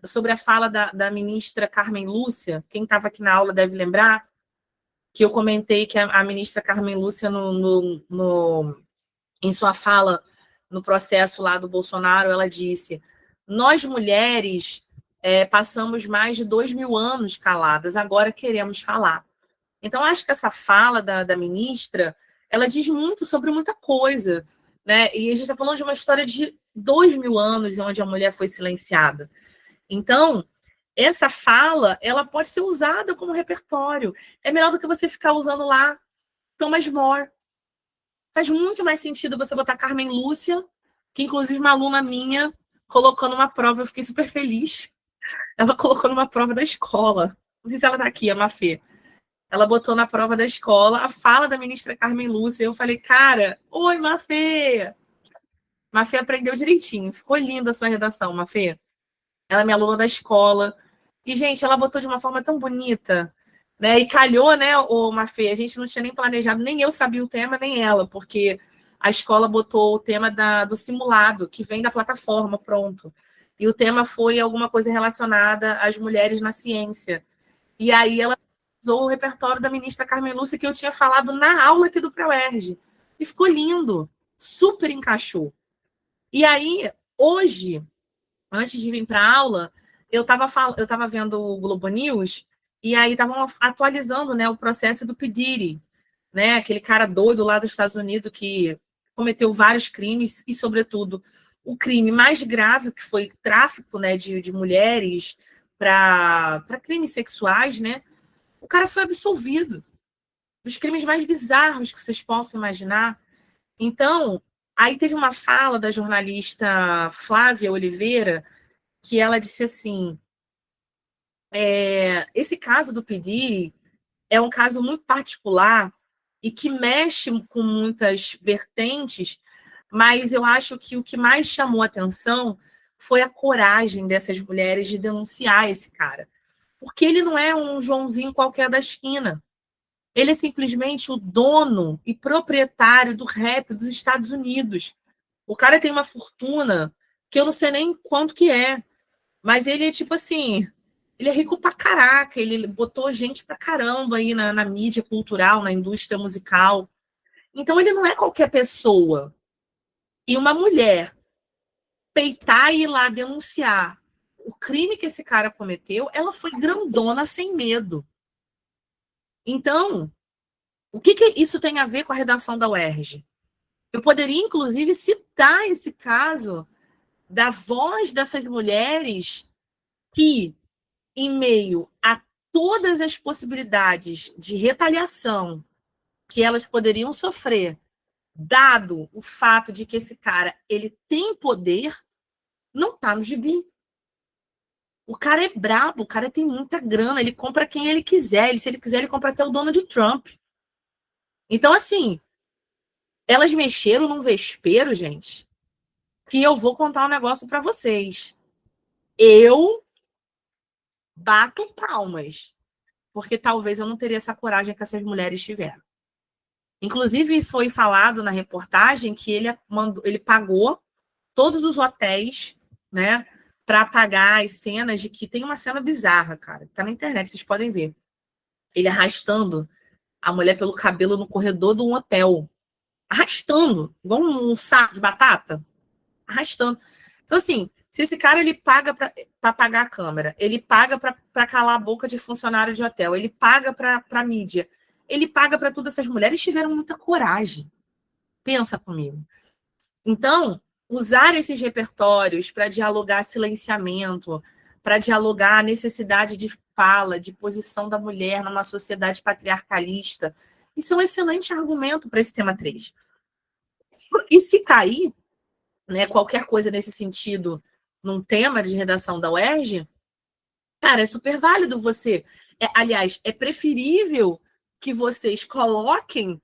sobre a fala da ministra Carmen Lúcia, quem estava aqui na aula deve lembrar, que eu comentei que a ministra Carmen Lúcia, em sua fala no processo lá do Bolsonaro, ela disse: nós mulheres passamos mais de 2.000 anos caladas, agora queremos falar. Então, acho que essa fala da ministra, ela diz muito sobre muita coisa, né? E a gente está falando de uma história de 2.000 anos onde a mulher foi silenciada. Então, essa fala, ela pode ser usada como repertório. É melhor do que você ficar usando lá Thomas More. Faz muito mais sentido você botar Carmen Lúcia, que inclusive uma aluna minha colocou numa prova, eu fiquei super feliz. Ela colocou numa prova da escola. Não sei se ela está aqui, a Mafê. Ela botou na prova da escola a fala da ministra Carmen Lúcia. Eu falei, cara, oi, Mafê! Mafê aprendeu direitinho. Ficou linda a sua redação, Mafê. Ela é minha aluna da escola. E, gente, ela botou de uma forma tão bonita, né? E calhou, né, o Mafê? A gente não tinha nem planejado, nem eu sabia o tema, nem ela, porque a escola botou o tema do simulado, que vem da plataforma, pronto. E o tema foi alguma coisa relacionada às mulheres na ciência. E aí ela usou o repertório da ministra Carmen Lúcia, que eu tinha falado na aula aqui do ProERG. E ficou lindo, super encaixou. E aí, hoje, antes de vir para a aula, eu estava vendo o Globo News e aí estavam atualizando, né, o processo do P. Diddy, né, aquele cara doido lá dos Estados Unidos que cometeu vários crimes e, sobretudo, o crime mais grave, que foi tráfico, né, de mulheres para crimes sexuais, né? O cara foi absolvido dos crimes mais bizarros que vocês possam imaginar. Então, aí teve uma fala da jornalista Flávia Oliveira, que ela disse assim, esse caso do P. Diddy é um caso muito particular e que mexe com muitas vertentes, mas eu acho que o que mais chamou atenção foi a coragem dessas mulheres de denunciar esse cara. Porque ele não é um Joãozinho qualquer da esquina. Ele é simplesmente o dono e proprietário do rap dos Estados Unidos. O cara tem uma fortuna que eu não sei nem quanto que é, mas ele é tipo assim, ele é rico pra caraca, ele botou gente pra caramba aí na mídia cultural, na indústria musical. Então ele não é qualquer pessoa. E uma mulher peitar e ir lá denunciar o crime que esse cara cometeu, ela foi grandona sem medo. Então, o que isso tem a ver com a redação da UERJ? Eu poderia, inclusive, citar esse caso da voz dessas mulheres que, em meio a todas as possibilidades de retaliação que elas poderiam sofrer, dado o fato de que esse cara ele tem poder, não está no gibi. O cara é brabo, o cara tem muita grana, ele compra quem ele quiser, se ele quiser, ele compra até o Donald Trump. Então, assim, elas mexeram num vespeiro, gente, que eu vou contar um negócio para vocês. Eu bato palmas, porque talvez eu não teria essa coragem que essas mulheres tiveram. Inclusive, foi falado na reportagem que ele pagou todos os hotéis, né, para pagar as cenas de que tem uma cena bizarra, cara. Tá na internet, vocês podem ver. Ele arrastando a mulher pelo cabelo no corredor de um hotel. Arrastando, igual um saco de batata. Arrastando. Então, assim, se esse cara ele paga para pagar a câmera, ele paga para calar a boca de funcionário de hotel, ele paga para mídia, ele paga para todas essas mulheres, tiveram muita coragem. Pensa comigo. Então, usar esses repertórios para dialogar silenciamento, para dialogar a necessidade de fala, de posição da mulher numa sociedade patriarcalista, isso é um excelente argumento para esse tema 3. E se cair, né, qualquer coisa nesse sentido, num tema de redação da UERJ, cara, é super válido você. Aliás, é preferível que vocês coloquem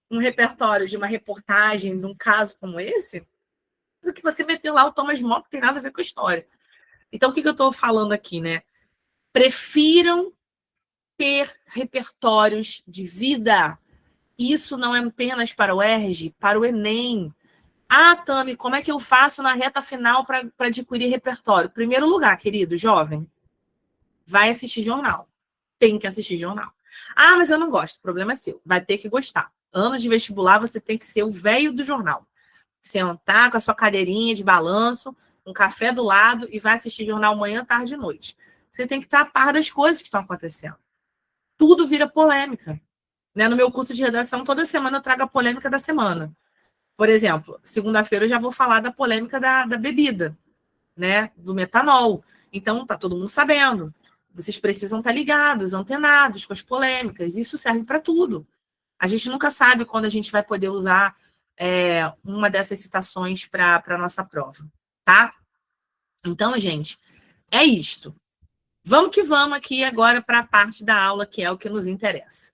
um repertório de uma reportagem, de um caso como esse, do que você meter lá o Thomas More, que tem nada a ver com a história. Então, o que eu estou falando aqui, né? Prefiram ter repertórios de vida. Isso não é apenas para o UERJ, para o Enem. Ah, Tami, como é que eu faço na reta final para adquirir repertório? Primeiro lugar, querido, jovem, vai assistir jornal. Tem que assistir jornal. Ah, mas eu não gosto. O problema é seu. Vai ter que gostar. Anos de vestibular, você tem que ser o velho do jornal. Sentar com a sua cadeirinha de balanço, um café do lado e vai assistir jornal manhã, tarde e noite. Você tem que estar a par das coisas que estão acontecendo. Tudo vira polêmica. Né? No meu curso de redação, toda semana eu trago a polêmica da semana. Por exemplo, segunda-feira eu já vou falar da polêmica da bebida, né? Do metanol. Então, tá todo mundo sabendo. Vocês precisam estar ligados, antenados com as polêmicas. Isso serve para tudo. A gente nunca sabe quando a gente vai poder usar uma dessas citações para a nossa prova, tá? Então, gente, é isto. Vamos que vamos aqui agora para a parte da aula, que é o que nos interessa.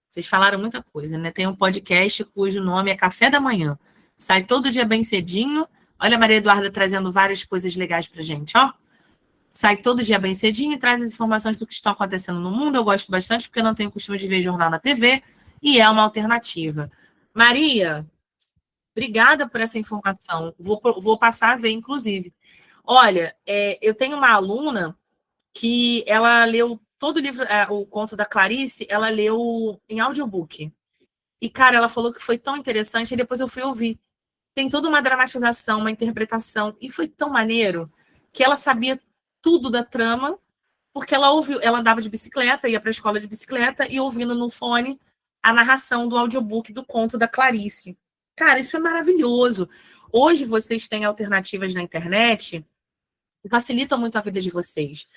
Vocês falaram muita coisa, né? Tem um podcast cujo nome é Café da Manhã. Sai todo dia bem cedinho, Olha a Maria Eduarda trazendo várias coisas legais pra gente, ó. Sai todo dia bem cedinho e traz as informações do que está acontecendo no mundo. Eu gosto bastante porque eu não tenho costume de ver jornal na TV e é uma alternativa. Maria, obrigada por essa informação. Vou passar a ver, inclusive. Olha, eu tenho uma aluna que ela leu todo o livro, o conto da Clarice, ela leu em audiobook. E, cara, ela falou que foi tão interessante, e depois eu fui ouvir. Tem toda uma dramatização, uma interpretação, e foi tão maneiro que ela sabia tudo da trama, porque ela ouviu, ela andava de bicicleta, ia para a escola de bicicleta e ouvindo no fone a narração do audiobook do conto da Clarice. Cara, isso é maravilhoso. Hoje vocês têm alternativas na internet que facilitam muito a vida de vocês.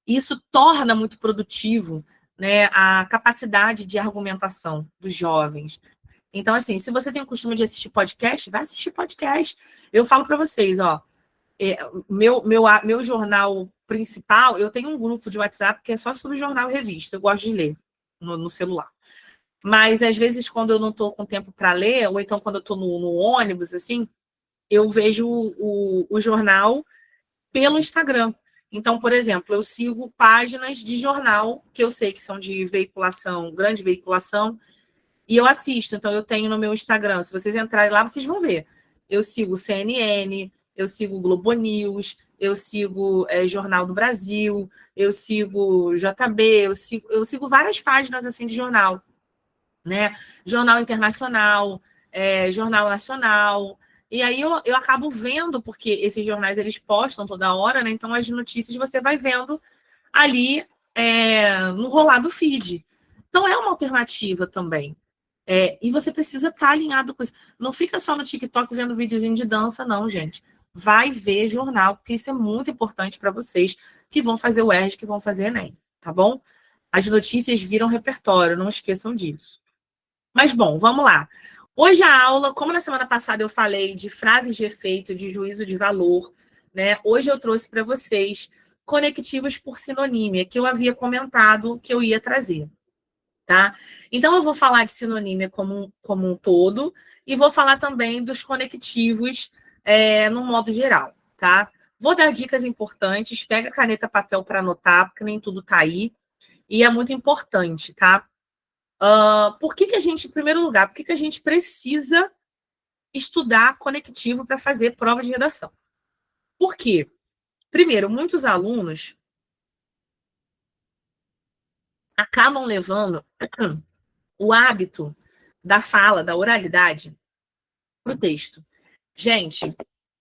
Isso torna muito produtivo, né, a capacidade de argumentação dos jovens. Então, assim, se você tem o costume de assistir podcast, vai assistir podcast. Eu falo para vocês, ó, meu jornal principal, eu tenho um grupo de WhatsApp que é só sobre jornal e revista. Eu gosto de ler no celular. Mas, às vezes, quando eu não estou com tempo para ler, ou então quando eu estou no ônibus, assim, eu vejo o jornal pelo Instagram. Então, por exemplo, eu sigo páginas de jornal que eu sei que são de veiculação, grande veiculação, e eu assisto. Então, eu tenho no meu Instagram. Se vocês entrarem lá, vocês vão ver. Eu sigo o CNN, eu sigo o Globo News, eu sigo Jornal do Brasil, eu sigo JB, eu sigo várias páginas assim de jornal, né? Jornal internacional, jornal nacional. E aí eu acabo vendo, porque esses jornais eles postam toda hora, né? Então as notícias você vai vendo ali no rolar do feed. Então é uma alternativa também. E você precisa estar alinhado com isso. Não fica só no TikTok vendo videozinho de dança, não, gente. Vai ver jornal, porque isso é muito importante para vocês que vão fazer o ERJ, que vão fazer Enem, tá bom? As notícias viram repertório, não esqueçam disso. Mas, bom, vamos lá. Hoje a aula, como na semana passada eu falei de frases de efeito, de juízo de valor, né? Hoje eu trouxe para vocês conectivos por sinonímia, que eu havia comentado que eu ia trazer. Tá? Então, eu vou falar de sinonímia como um todo e vou falar também dos conectivos no modo geral, tá? Vou dar dicas importantes, pega caneta, papel para anotar, porque nem tudo está aí, e é muito importante, tá? Por que a gente, em primeiro lugar, por que a gente precisa estudar conectivo para fazer prova de redação? Por quê? Primeiro, muitos alunos acabam levando o hábito da fala, da oralidade, para o texto. Gente,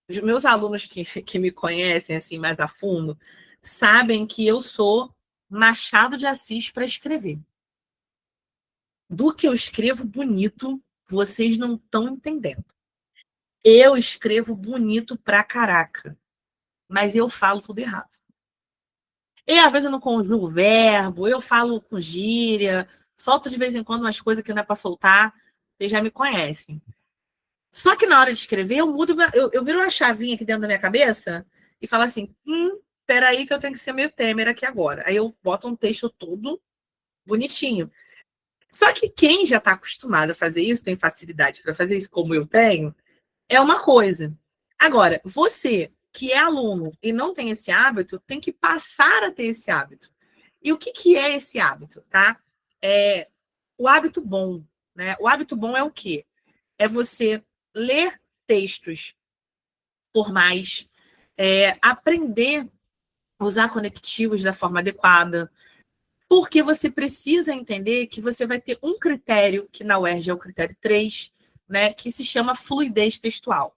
os meus alunos que me conhecem assim mais a fundo sabem que eu sou Machado de Assis para escrever. Do que eu escrevo bonito, vocês não estão entendendo. Eu escrevo bonito pra caraca, mas eu falo tudo errado. E às vezes eu não conjugo verbo, eu falo com gíria, solto de vez em quando umas coisas que não é para soltar, vocês já me conhecem. Só que na hora de escrever, eu mudo, eu viro uma chavinha aqui dentro da minha cabeça e falo assim, peraí que eu tenho que ser meio Temer aqui agora. Aí eu boto um texto todo bonitinho. Só que quem já está acostumado a fazer isso, tem facilidade para fazer isso, como eu tenho, é uma coisa. Agora, você que é aluno e não tem esse hábito, tem que passar a ter esse hábito. E o que é esse hábito, tá? O hábito bom, né? O hábito bom é o quê? É você ler textos formais, aprender a usar conectivos da forma adequada, porque você precisa entender que você vai ter um critério, que na UERJ é o critério 3, né, que se chama fluidez textual.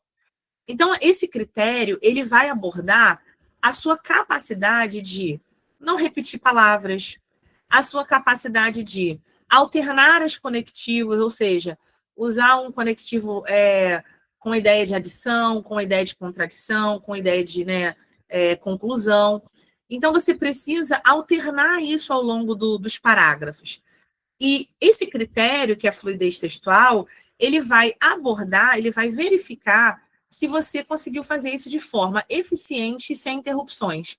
Então, esse critério, ele vai abordar a sua capacidade de não repetir palavras, a sua capacidade de alternar as conectivos, ou seja, usar um conectivo com ideia de adição, com ideia de contradição, com ideia de conclusão. Então, você precisa alternar isso ao longo dos parágrafos. E esse critério, que é a fluidez textual, ele vai abordar, ele vai verificar se você conseguiu fazer isso de forma eficiente e sem interrupções.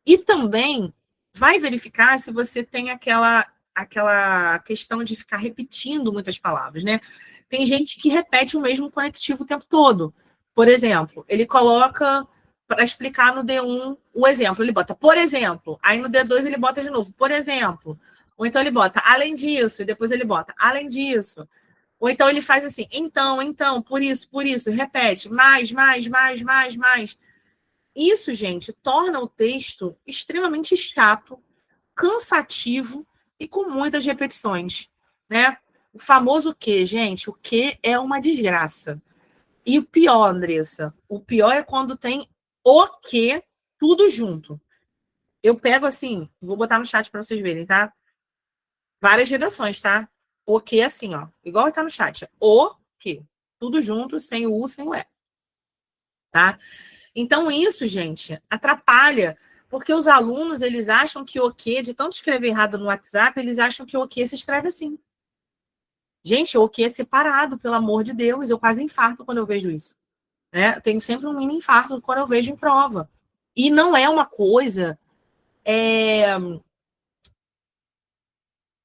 E também vai verificar se você tem aquela questão de ficar repetindo muitas palavras, né? Tem gente que repete o mesmo conectivo o tempo todo. Por exemplo, ele coloca para explicar no D1 o exemplo. Ele bota, por exemplo. Aí no D2 ele bota de novo, por exemplo. Ou então ele bota, além disso. E depois ele bota, além disso. Ou então ele faz assim, então, por isso. Repete, mais. Isso, gente, torna o texto extremamente chato, cansativo e com muitas repetições, né? O famoso que, gente, o que é uma desgraça. E o pior, Andressa, o pior é quando tem o que tudo junto. Eu pego assim, vou botar no chat para vocês verem, tá? Várias redações, tá? O que assim, ó, igual tá no chat. O que, tudo junto, sem o U, sem o E, tá? Então isso, gente, atrapalha, porque os alunos, eles acham que o que, de tanto escrever errado no WhatsApp, eles acham que o que se escreve assim. Gente, o que é separado, pelo amor de Deus, eu quase infarto quando eu vejo isso. Né? Eu tenho sempre um mini infarto quando eu vejo em prova. E não é uma coisa.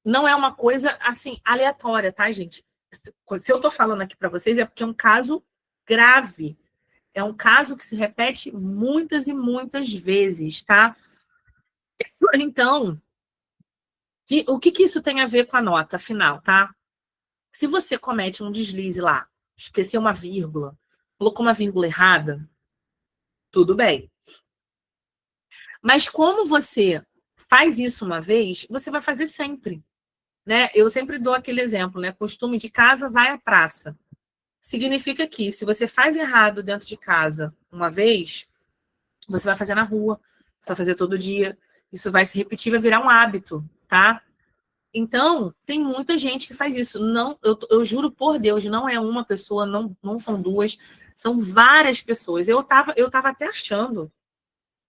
Não é uma coisa assim aleatória, tá, gente? Se eu tô falando aqui para vocês é porque é um caso grave. É um caso que se repete muitas e muitas vezes, tá? Então, o que isso tem a ver com a nota final, tá? Se você comete um deslize lá, esqueceu uma vírgula, colocou uma vírgula errada, tudo bem. Mas como você faz isso uma vez, você vai fazer sempre. Né? Eu sempre dou aquele exemplo, né? Costume de casa vai à praça. Significa que se você faz errado dentro de casa uma vez, você vai fazer na rua, você vai fazer todo dia. Isso vai se repetir, vai virar um hábito, tá? Então, tem muita gente que faz isso. Não, eu juro por Deus, não é uma pessoa, não são duas, são várias pessoas. Eu tava até achando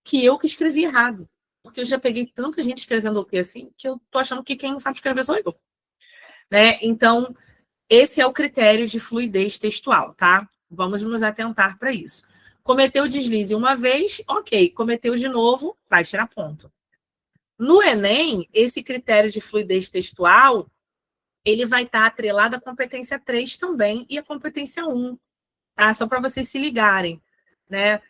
que eu que escrevi errado. Porque eu já peguei tanta gente escrevendo o que assim, que eu tô achando que quem não sabe escrever sou eu. Né? Então, esse é o critério de fluidez textual, tá? Vamos nos atentar para isso. Cometeu deslize uma vez, ok. Cometeu de novo, vai tirar ponto. No Enem, esse critério de fluidez textual, ele vai estar atrelado à competência 3 também e à competência 1, tá? Só para vocês se ligarem, né?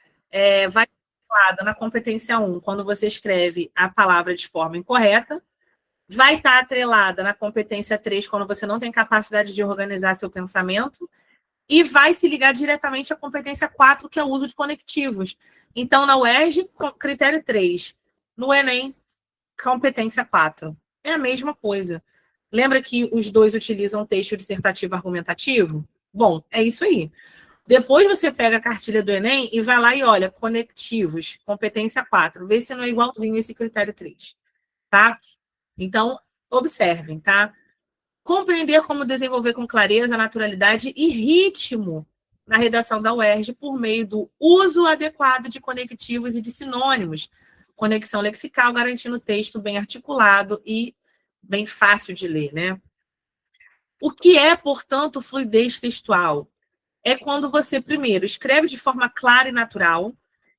Vai estar atrelada na competência 1 quando você escreve a palavra de forma incorreta, vai estar atrelada na competência 3 quando você não tem capacidade de organizar seu pensamento, e vai se ligar diretamente à competência 4, que é o uso de conectivos. Então, na UERJ, critério 3. No Enem, competência 4. É a mesma coisa. Lembra que os dois utilizam texto dissertativo argumentativo? Bom, é isso aí. Depois você pega a cartilha do Enem e vai lá e olha, conectivos, competência 4. Vê se não é igualzinho esse critério 3. Tá? Então, observem, tá? Compreender como desenvolver com clareza, naturalidade e ritmo na redação da UERJ por meio do uso adequado de conectivos e de sinônimos. Conexão lexical, garantindo texto bem articulado e bem fácil de ler, né? O que é, portanto, fluidez textual? É quando você, primeiro, escreve de forma clara e natural,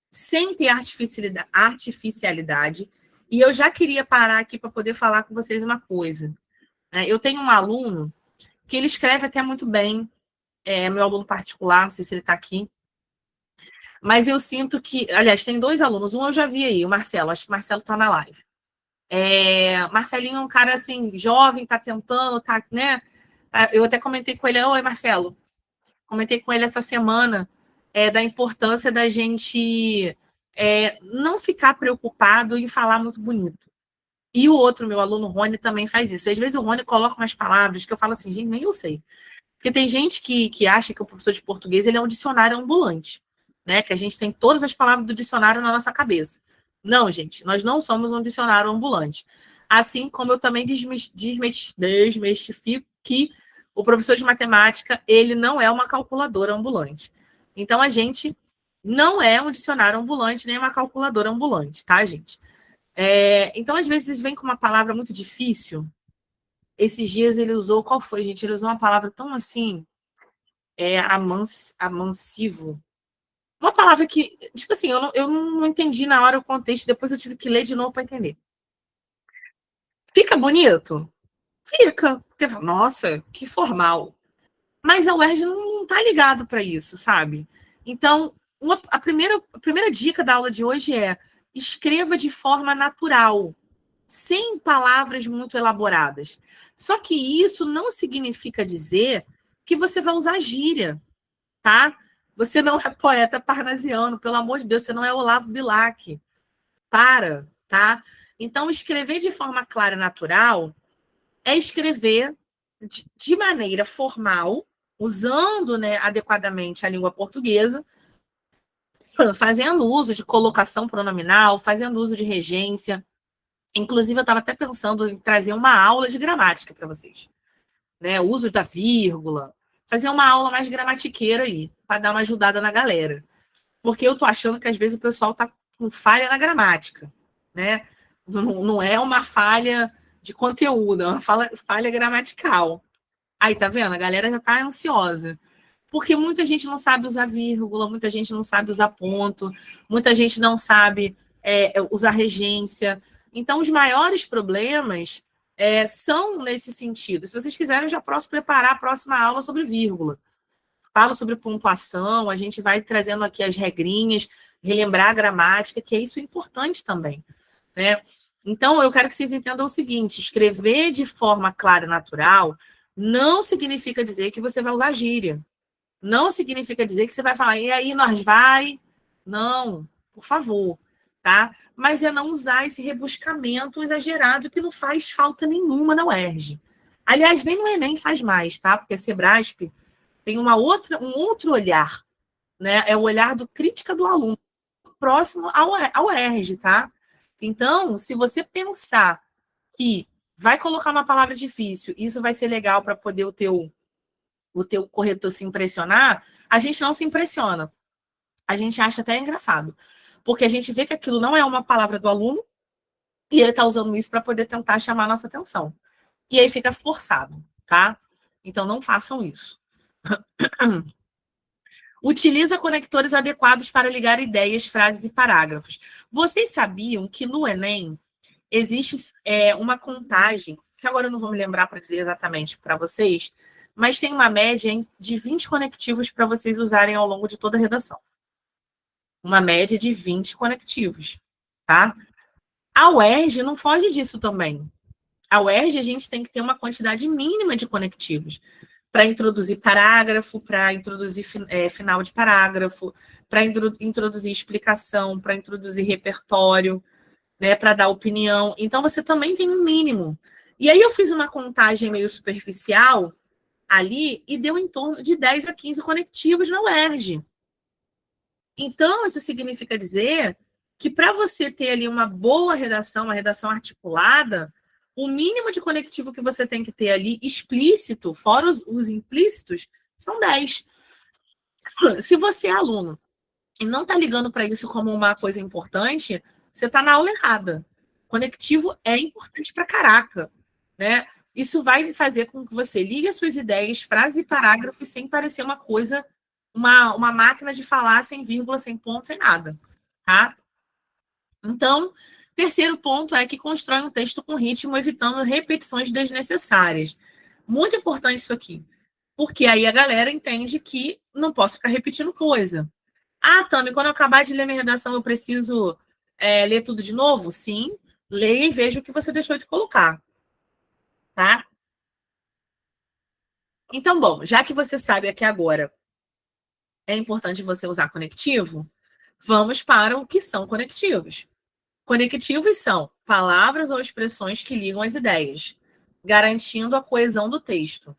sem ter artificialidade. E eu já queria parar aqui para poder falar com vocês uma coisa. Eu tenho um aluno que ele escreve até muito bem, meu aluno particular, não sei se ele está aqui, mas eu sinto que, aliás, tem dois alunos, um eu já vi aí, o Marcelo, acho que o Marcelo está na live. Marcelinho é um cara, assim, jovem, está tentando, tá, né? Eu até comentei com ele, oi, Marcelo, comentei com ele essa semana da importância da gente não ficar preocupado em falar muito bonito. E o outro, meu aluno Rony, também faz isso. Às vezes o Rony coloca umas palavras que eu falo assim, gente, nem eu sei. Porque tem gente que acha que o professor de português ele é um dicionário ambulante, né? Que a gente tem todas as palavras do dicionário na nossa cabeça. Não, gente, nós não somos um dicionário ambulante. Assim como eu também desmistifico que o professor de matemática ele não é uma calculadora ambulante. Então, a gente não é um dicionário ambulante, nem uma calculadora ambulante, tá, gente? Então, às vezes, vem com uma palavra muito difícil. Esses dias ele usou, qual foi, gente? Ele usou uma palavra tão assim, amansivo. Uma palavra que, tipo assim, eu não entendi na hora o contexto, depois eu tive que ler de novo para entender. Fica bonito? Fica. Porque, nossa, que formal. Mas a UERJ não tá ligado para isso, sabe? Então, a primeira dica da aula de hoje é: escreva de forma natural, sem palavras muito elaboradas. Só que isso não significa dizer que você vai usar gíria, tá? Você não é poeta parnasiano, pelo amor de Deus, você não é Olavo Bilac. Para, tá? Então, escrever de forma clara e natural é escrever de maneira formal, usando, né, adequadamente a língua portuguesa, fazendo uso de colocação pronominal, fazendo uso de regência. Inclusive, eu estava até pensando em trazer uma aula de gramática para vocês, né? O uso da vírgula, fazer uma aula mais gramatiqueira aí, para dar uma ajudada na galera. Porque eu tô achando que às vezes o pessoal tá com falha na gramática, né? Não é uma falha de conteúdo, é uma falha gramatical. Aí, tá vendo? A galera já tá ansiosa. Porque muita gente não sabe usar vírgula, muita gente não sabe usar ponto, muita gente não sabe usar regência. Então, os maiores problemas são nesse sentido. Se vocês quiserem, eu já posso preparar a próxima aula sobre vírgula. Falo sobre pontuação, a gente vai trazendo aqui as regrinhas, relembrar a gramática, que é isso importante também, né? Então, eu quero que vocês entendam o seguinte: escrever de forma clara e natural não significa dizer que você vai usar gíria. Não significa dizer que você vai falar, e aí nós vai? Não, por favor, tá? Mas é não usar esse rebuscamento exagerado que não faz falta nenhuma na UERJ. Aliás, nem no Enem faz mais, tá? Porque a Sebrasp tem um outro olhar, né? É o olhar do crítica do aluno, próximo ao UERJ, tá? Então, se você pensar que vai colocar uma palavra difícil, isso vai ser legal para poder o teu corretor se impressionar, a gente não se impressiona. A gente acha até engraçado. Porque a gente vê que aquilo não é uma palavra do aluno e ele está usando isso para poder tentar chamar a nossa atenção. E aí fica forçado, tá? Então, não façam isso. Utiliza conectores adequados para ligar ideias, frases e parágrafos. Vocês sabiam que no Enem existe uma contagem, que agora eu não vou me lembrar para dizer exatamente para vocês, mas tem uma média de 20 conectivos para vocês usarem ao longo de toda a redação. Uma média de 20 conectivos, tá? A UERJ não foge disso também. A UERJ, a gente tem que ter uma quantidade mínima de conectivos para introduzir parágrafo, para introduzir final de parágrafo, para introduzir explicação, para introduzir repertório, né, para dar opinião. Então, você também tem um mínimo. E aí eu fiz uma contagem meio superficial ali e deu em torno de 10 a 15 conectivos na UERJ. Então, isso significa dizer que para você ter ali uma boa redação, uma redação articulada, o mínimo de conectivo que você tem que ter ali explícito, fora os implícitos, são 10. Se você é aluno e não está ligando para isso como uma coisa importante, você está na aula errada. Conectivo é importante para caraca, né? Isso vai fazer com que você ligue as suas ideias, frases e parágrafos sem parecer uma coisa, uma máquina de falar sem vírgula, sem ponto, sem nada, tá? Então, terceiro ponto é que constrói um texto com ritmo, evitando repetições desnecessárias. Muito importante isso aqui, porque aí a galera entende que não posso ficar repetindo coisa. Ah, Tami, quando eu acabar de ler minha redação, eu preciso ler tudo de novo? Sim, leia e veja o que você deixou de colocar, tá? Então, bom, já que você sabe aqui agora é importante você usar conectivo, vamos para o que são conectivos. Conectivos são palavras ou expressões que ligam as ideias, garantindo a coesão do texto.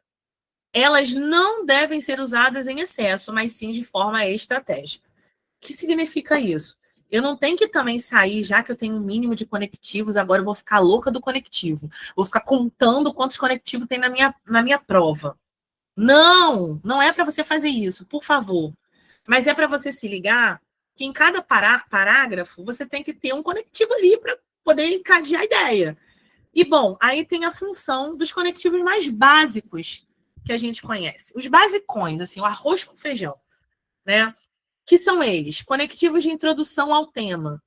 Elas não devem ser usadas em excesso, mas sim de forma estratégica. O que significa isso? Eu não tenho que também sair, já que eu tenho um mínimo de conectivos, agora eu vou ficar louca do conectivo. Vou ficar contando quantos conectivos tem na minha prova. Não, não é para você fazer isso, por favor. Mas é para você se ligar que em cada parágrafo você tem que ter um conectivo ali para poder encadear a ideia. E, bom, aí tem a função dos conectivos mais básicos que a gente conhece. Os basicões, assim, o arroz com feijão, né? Que são eles? Conectivos de introdução ao tema.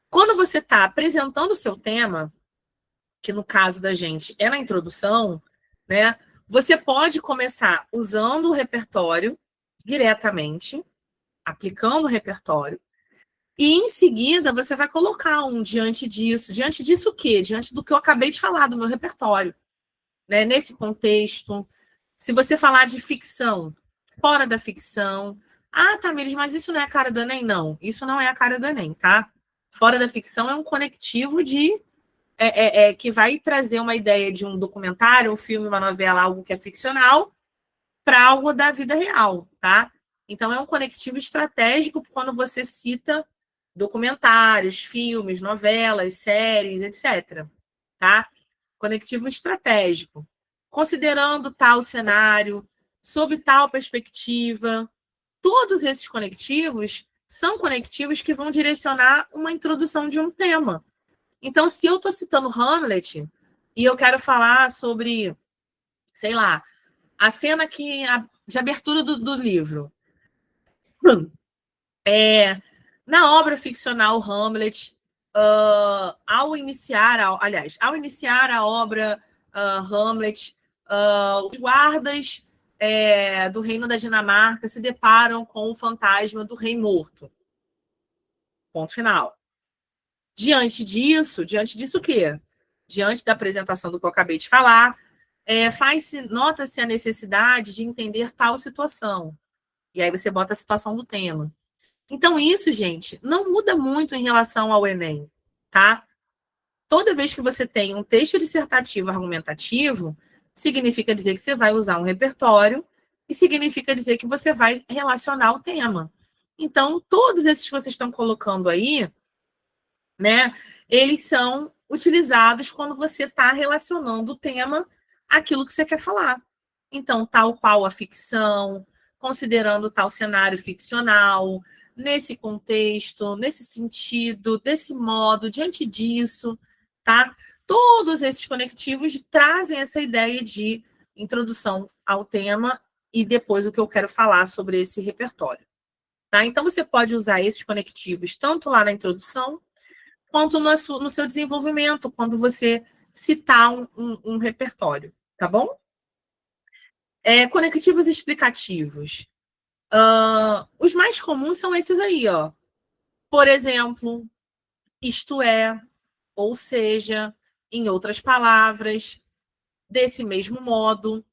Quando você está apresentando o seu tema, que no caso da gente é na introdução, né? Você pode começar usando o repertório diretamente, aplicando o repertório. E, em seguida, você vai colocar um diante disso. Diante disso o quê? Diante do que eu acabei de falar, do meu repertório. Né? Nesse contexto, se você falar de ficção, fora da ficção... Ah, Tamires, mas isso não é a cara do Enem? Não, isso não é a cara do Enem, tá? Fora da ficção é um conectivo que vai trazer uma ideia de um documentário, um filme, uma novela, algo que é ficcional, para algo da vida real, tá? Então, é um conectivo estratégico quando você cita documentários, filmes, novelas, séries, etc. Tá? Conectivo estratégico. Considerando tal cenário, sob tal perspectiva, todos esses conectivos são conectivos que vão direcionar uma introdução de um tema. Então, se eu estou citando Hamlet e eu quero falar sobre, sei lá, a cena de abertura do livro. Na obra ficcional Hamlet, ao iniciar a obra Hamlet, os guardas do reino da Dinamarca se deparam com o fantasma do rei morto. Ponto final. Diante disso o quê? Diante da apresentação do que eu acabei de falar, nota-se a necessidade de entender tal situação. E aí você bota a situação do tema. Então, isso, gente, não muda muito em relação ao Enem, tá? Toda vez que você tem um texto dissertativo argumentativo, significa dizer que você vai usar um repertório e significa dizer que você vai relacionar o tema. Então, todos esses que vocês estão colocando aí, né, eles são utilizados quando você está relacionando o tema àquilo que você quer falar. Então, tal qual a ficção, considerando tal cenário ficcional, nesse contexto, nesse sentido, desse modo, diante disso, tá? Todos esses conectivos trazem essa ideia de introdução ao tema e depois o que eu quero falar sobre esse repertório. Tá? Então, você pode usar esses conectivos tanto lá na introdução, quanto no seu desenvolvimento, quando você citar um repertório, tá bom? Conectivos explicativos. Os mais comuns são esses aí, ó. Por exemplo, isto é, ou seja, em outras palavras, desse mesmo modo.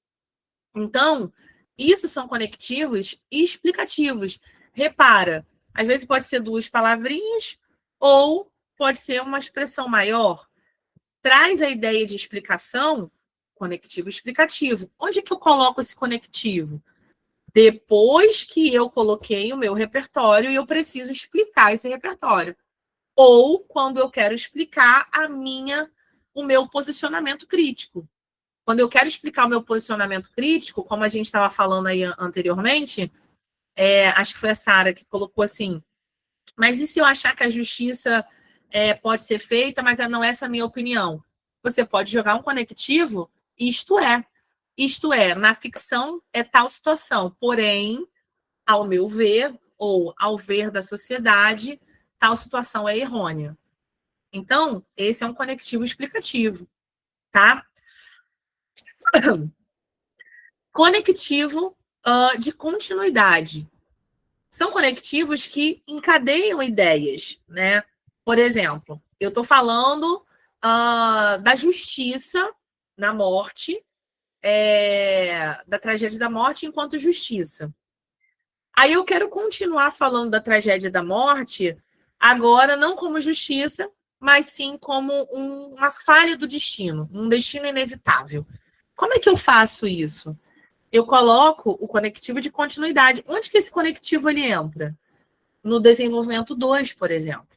Então, isso são conectivos e explicativos. Repara, às vezes pode ser duas palavrinhas ou pode ser uma expressão maior. Traz a ideia de explicação, conectivo explicativo. Onde que eu coloco esse conectivo? Depois que eu coloquei o meu repertório e eu preciso explicar esse repertório. Ou quando eu quero explicar o meu posicionamento crítico. Quando eu quero explicar o meu posicionamento crítico, como a gente estava falando aí anteriormente, acho que foi a Sara que colocou assim, mas e se eu achar que a justiça pode ser feita, mas não é essa a minha opinião? Você pode jogar um conectivo, isto é, na ficção é tal situação, porém, ao meu ver, ou ao ver da sociedade, tal situação é errônea. Então, esse é um conectivo explicativo, tá? Conectivo de continuidade. São conectivos que encadeiam ideias, né? Por exemplo, eu estou falando da justiça na morte, da tragédia da morte enquanto justiça. Aí eu quero continuar falando da tragédia da morte, agora não como justiça, mas sim como uma falha do destino, um destino inevitável. Como é que eu faço isso? Eu coloco o conectivo de continuidade. Onde que esse conectivo ele entra? No desenvolvimento 2, por exemplo.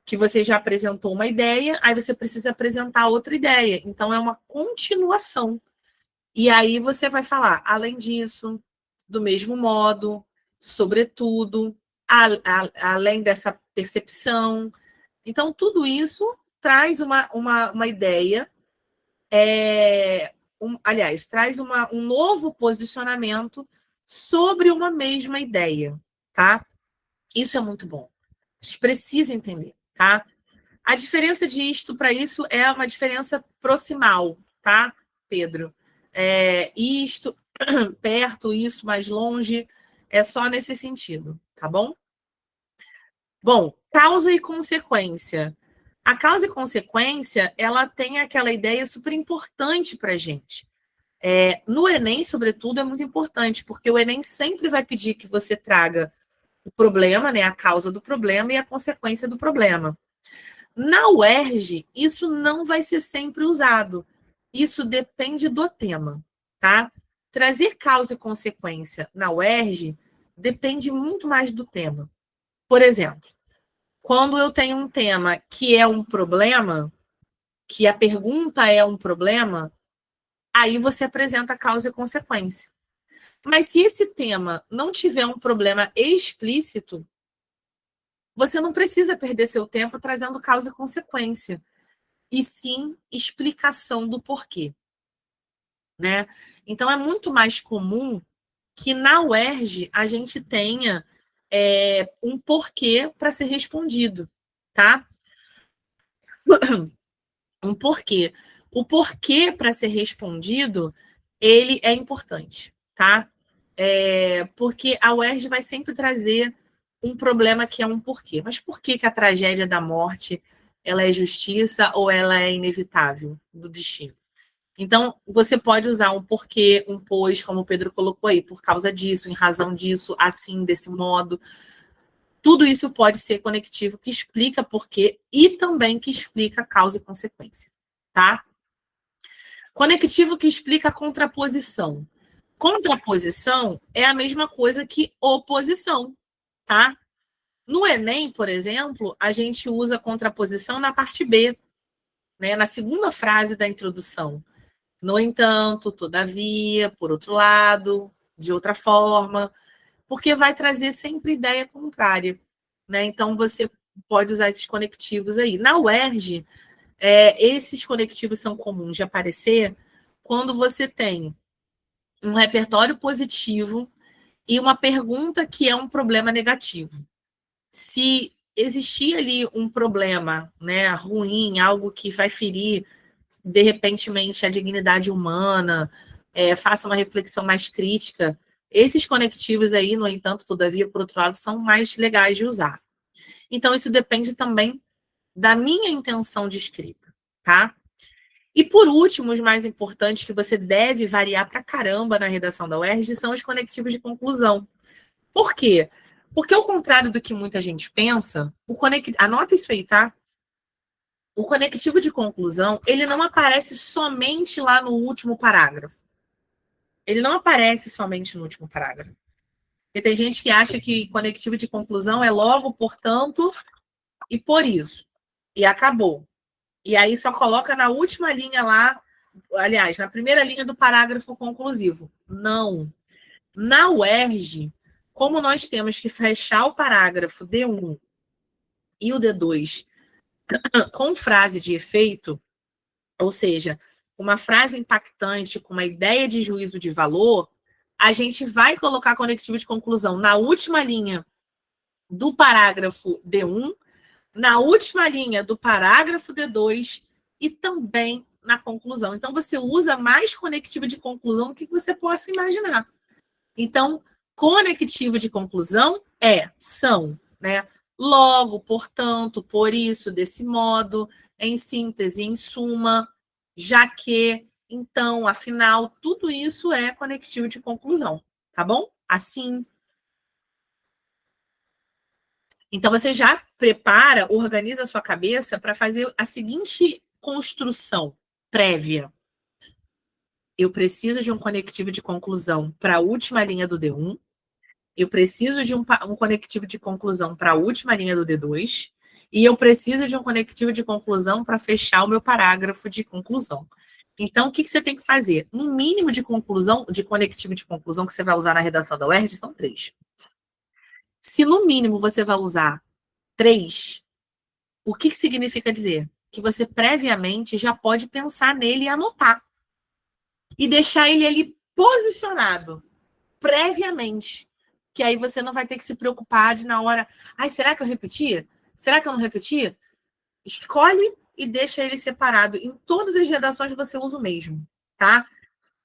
Que você já apresentou uma ideia, aí você precisa apresentar outra ideia. Então, é uma continuação. E aí você vai falar, além disso, do mesmo modo, sobretudo, além dessa percepção. Então, tudo isso traz uma ideia, aliás, traz um novo posicionamento sobre uma mesma ideia, tá? Isso é muito bom. A gente precisa entender, tá? A diferença de isto para isso é uma diferença proximal, tá, Pedro? Isto perto, isso mais longe. É só nesse sentido, tá bom? Bom, causa e consequência. A causa e consequência, ela tem aquela ideia super importante para a gente. No Enem, sobretudo, é muito importante, porque o Enem sempre vai pedir que você traga o problema, né, a causa do problema e a consequência do problema. Na UERJ, isso não vai ser sempre usado. Isso depende do tema, tá? Trazer causa e consequência na UERJ depende muito mais do tema. Por exemplo, quando eu tenho um tema que é um problema, que a pergunta é um problema, aí você apresenta causa e consequência. Mas se esse tema não tiver um problema explícito, você não precisa perder seu tempo trazendo causa e consequência, e sim explicação do porquê, né? Então é muito mais comum que na UERJ a gente tenha um porquê para ser respondido, tá? Um porquê. O porquê para ser respondido, ele é importante, tá? Porque a UERJ vai sempre trazer um problema que é um porquê. Mas por que a tragédia da morte ela é justiça ou ela é inevitável do destino? Então, você pode usar um porquê, um pois, como o Pedro colocou aí, por causa disso, em razão disso, assim, desse modo. Tudo isso pode ser conectivo que explica porquê e também que explica causa e consequência, tá? Conectivo que explica a contraposição. Contraposição é a mesma coisa que oposição, tá? No Enem, por exemplo, a gente usa contraposição na parte B, né? Na segunda frase da introdução. No entanto, todavia, por outro lado, de outra forma, porque vai trazer sempre ideia contrária, né? Então, você pode usar esses conectivos aí. Na UERJ, esses conectivos são comuns de aparecer quando você tem um repertório positivo e uma pergunta que é um problema negativo. Se existir ali um problema, né, ruim, algo que vai ferir, de repentemente, a dignidade humana, faça uma reflexão mais crítica, esses conectivos aí, no entanto, todavia, por outro lado, são mais legais de usar. Então, isso depende também da minha intenção de escrita, tá? E por último, os mais importantes, que você deve variar pra caramba na redação da UERJ, são os conectivos de conclusão. Por quê? Porque, ao contrário do que muita gente pensa, anota isso aí, tá? O conectivo de conclusão, ele não aparece somente lá no último parágrafo. Ele não aparece somente no último parágrafo. Porque tem gente que acha que conectivo de conclusão é logo, portanto, e por isso. E acabou. E aí só coloca na última linha lá, aliás, na primeira linha do parágrafo conclusivo. Não. Na UERJ, como nós temos que fechar o parágrafo D1 e o D2 com frase de efeito, ou seja, uma frase impactante, com uma ideia de juízo de valor, a gente vai colocar conectivo de conclusão na última linha do parágrafo D1, na última linha do parágrafo D2 e também na conclusão. Então, você usa mais conectivo de conclusão do que você possa imaginar. Então, conectivo de conclusão são, né? Logo, portanto, por isso, desse modo, em síntese, em suma, já que, então, afinal, tudo isso é conectivo de conclusão, tá bom? Assim. Então, você já prepara, organiza a sua cabeça para fazer a seguinte construção prévia. Eu preciso de um conectivo de conclusão para a última linha do D1. Eu preciso de um conectivo de conclusão para a última linha do D2. E eu preciso de um conectivo de conclusão para fechar o meu parágrafo de conclusão. Então, o que você tem que fazer? No mínimo de conclusão, de conectivo de conclusão que você vai usar na redação da UERJ, são 3. Se no mínimo você vai usar 3, o que significa dizer? Que você previamente já pode pensar nele e anotar. E deixar ele ali posicionado, previamente. Que aí você não vai ter que se preocupar de na hora, será que eu repeti? Será que eu não repeti? Escolhe e deixa ele separado. Em todas as redações você usa o mesmo, tá?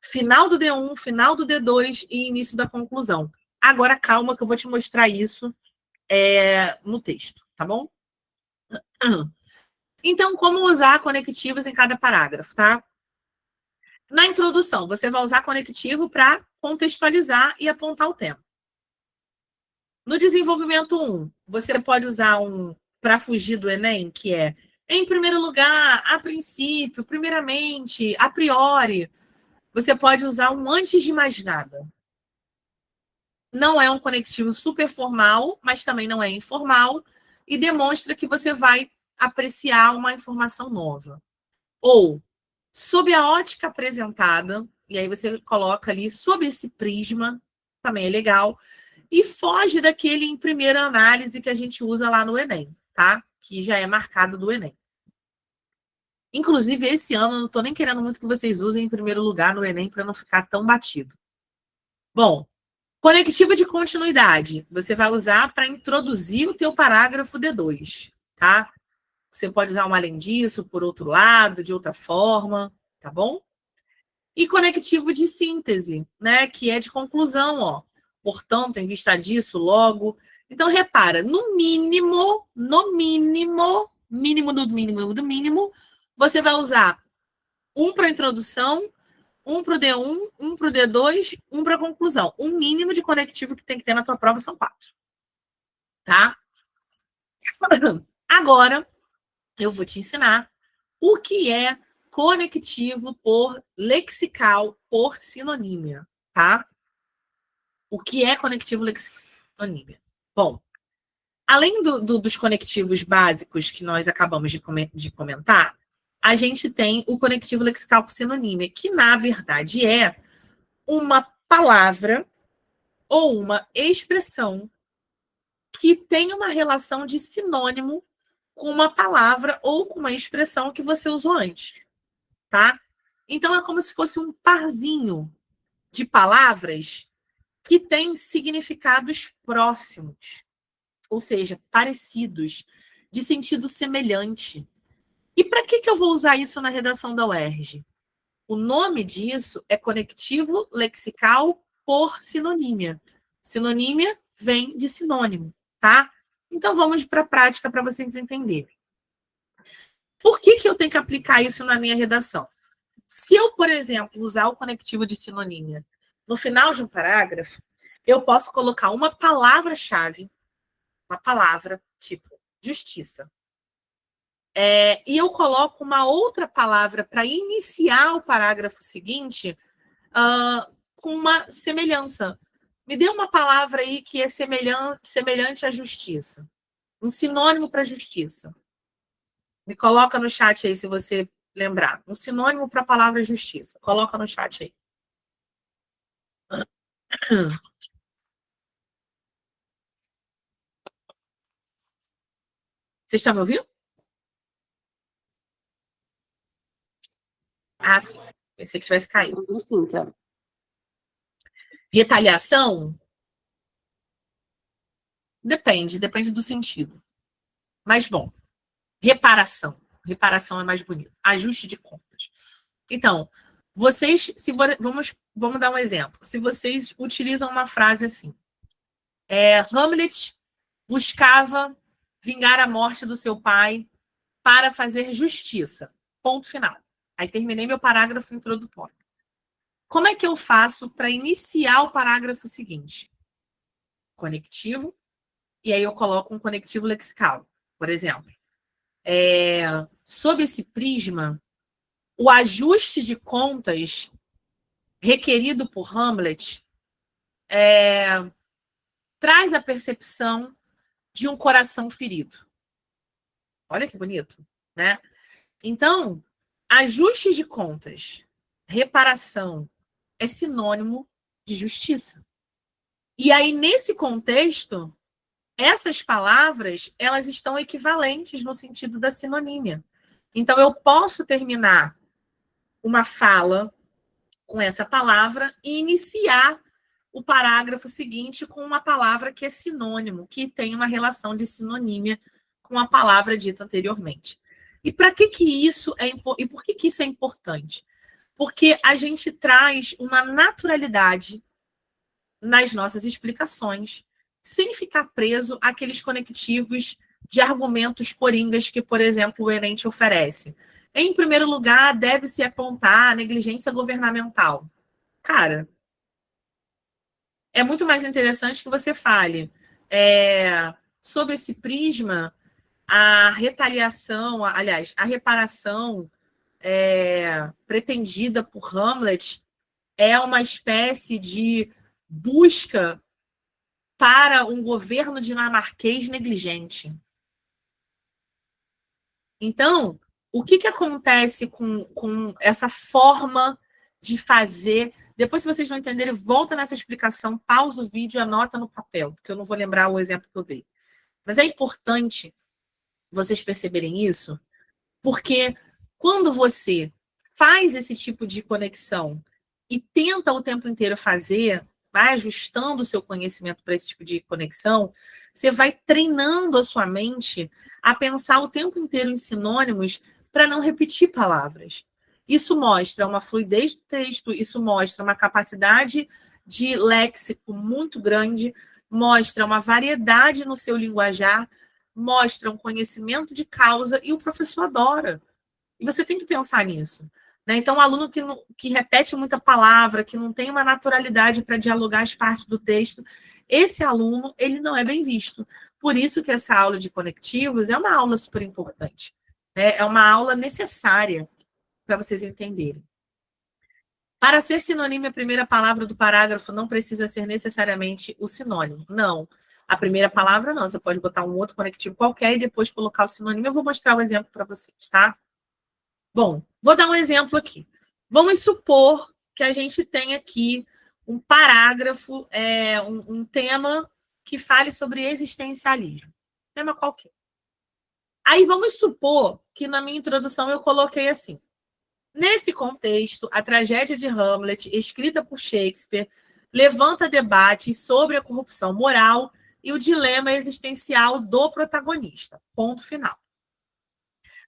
Final do D1, final do D2 e início da conclusão. Agora, calma, que eu vou te mostrar isso no texto, tá bom? Então, como usar conectivos em cada parágrafo, tá? Na introdução, você vai usar conectivo para contextualizar e apontar o tema. No desenvolvimento 1, você pode usar um para fugir do Enem, que é em primeiro lugar, a princípio, primeiramente, a priori. Você pode usar um antes de mais nada. Não é um conectivo super formal, mas também não é informal, e demonstra que você vai apreciar uma informação nova. Ou, sob a ótica apresentada, e aí você coloca ali sob esse prisma, também é legal, e foge daquele em primeira análise que a gente usa lá no Enem, tá? Que já é marcado do Enem. Inclusive, esse ano eu não estou nem querendo muito que vocês usem em primeiro lugar no Enem para não ficar tão batido. Bom, conectivo de continuidade. Você vai usar para introduzir o teu parágrafo D2, tá? Você pode usar um além disso, por outro lado, de outra forma, tá bom? E conectivo de síntese, né? Que é de conclusão, ó. Portanto, em vista disso, logo. Então, repara, no mínimo, mínimo, você vai usar um para introdução, um para o D1, um para o D2, um para conclusão. O mínimo de conectivo que tem que ter na tua prova são 4. Tá? Agora, eu vou te ensinar o que é conectivo por lexical por sinonímia, tá? O que é conectivo lexical por sinonímia? Bom, além dos conectivos básicos que nós acabamos de comentar, a gente tem o conectivo lexical por sinonímia, que na verdade é uma palavra ou uma expressão que tem uma relação de sinônimo com uma palavra ou com uma expressão que você usou antes, tá? Então é como se fosse um parzinho de palavras que têm significados próximos, ou seja, parecidos, de sentido semelhante. E para que eu vou usar isso na redação da UERJ? O nome disso é conectivo lexical por sinonímia. Sinonímia vem de sinônimo, tá? Então vamos para a prática para vocês entenderem. Por que eu tenho que aplicar isso na minha redação? Se eu, por exemplo, usar o conectivo de sinonímia no final de um parágrafo, eu posso colocar uma palavra-chave, uma palavra, tipo justiça. E eu coloco uma outra palavra para iniciar o parágrafo seguinte com uma semelhança. Me dê uma palavra aí que é semelhante à justiça. Um sinônimo para justiça. Me coloca no chat aí, se você lembrar. Um sinônimo para a palavra justiça. Coloca no chat aí. Vocês estão me ouvindo? Ah, sim. Pensei que tivesse caído. Sim, então. Retaliação? Depende do sentido. Mas, bom, reparação. Reparação é mais bonito. Ajuste de contas. Então, vocês, vamos dar um exemplo. Se vocês utilizam uma frase assim, Hamlet buscava vingar a morte do seu pai para fazer justiça. Ponto final. Aí terminei meu parágrafo introdutório. Como é que eu faço para iniciar o parágrafo seguinte? Conectivo, e aí eu coloco um conectivo lexical. Por exemplo, sob esse prisma, o ajuste de contas requerido por Hamlet traz a percepção de um coração ferido. Olha que bonito, né? Então, ajuste de contas, reparação, é sinônimo de justiça. E aí, nesse contexto, essas palavras, elas estão equivalentes no sentido da sinonímia. Então, eu posso terminar uma fala com essa palavra e iniciar o parágrafo seguinte com uma palavra que é sinônimo, que tem uma relação de sinonímia com a palavra dita anteriormente. E para que isso é e por que isso é importante? Porque a gente traz uma naturalidade nas nossas explicações, sem ficar preso àqueles conectivos de argumentos coringas que, por exemplo, o Enem te oferece. Em primeiro lugar, deve-se apontar a negligência governamental. Cara, é muito mais interessante que você fale sob esse prisma, a retaliação, aliás, a reparação pretendida por Hamlet é uma espécie de busca para um governo dinamarquês negligente. Então, o que acontece com essa forma de fazer? Depois, se vocês não entenderem, volta nessa explicação, pausa o vídeo e anota no papel, porque eu não vou lembrar o exemplo que eu dei. Mas é importante vocês perceberem isso, porque quando você faz esse tipo de conexão e tenta o tempo inteiro fazer, vai ajustando o seu conhecimento para esse tipo de conexão, você vai treinando a sua mente a pensar o tempo inteiro em sinônimos para não repetir palavras. Isso mostra uma fluidez do texto, isso mostra uma capacidade de léxico muito grande, mostra uma variedade no seu linguajar, mostra um conhecimento de causa e o professor adora. E você tem que pensar nisso. Né? Então, o aluno que repete muita palavra, que não tem uma naturalidade para dialogar as partes do texto, esse aluno ele não é bem visto. Por isso que essa aula de conectivos é uma aula super importante. Né? É uma aula necessária para vocês entenderem. Para ser sinônimo, a primeira palavra do parágrafo não precisa ser necessariamente o sinônimo. Não. A primeira palavra não. Você pode botar um outro conectivo qualquer e depois colocar o sinônimo. Eu vou mostrar o exemplo para vocês, tá? Bom, vou dar um exemplo aqui. Vamos supor que a gente tem aqui um parágrafo, um tema que fale sobre existencialismo. Tema qualquer. Aí vamos supor que na minha introdução eu coloquei assim. Nesse contexto, a tragédia de Hamlet, escrita por Shakespeare, levanta debates sobre a corrupção moral e o dilema existencial do protagonista. Ponto final.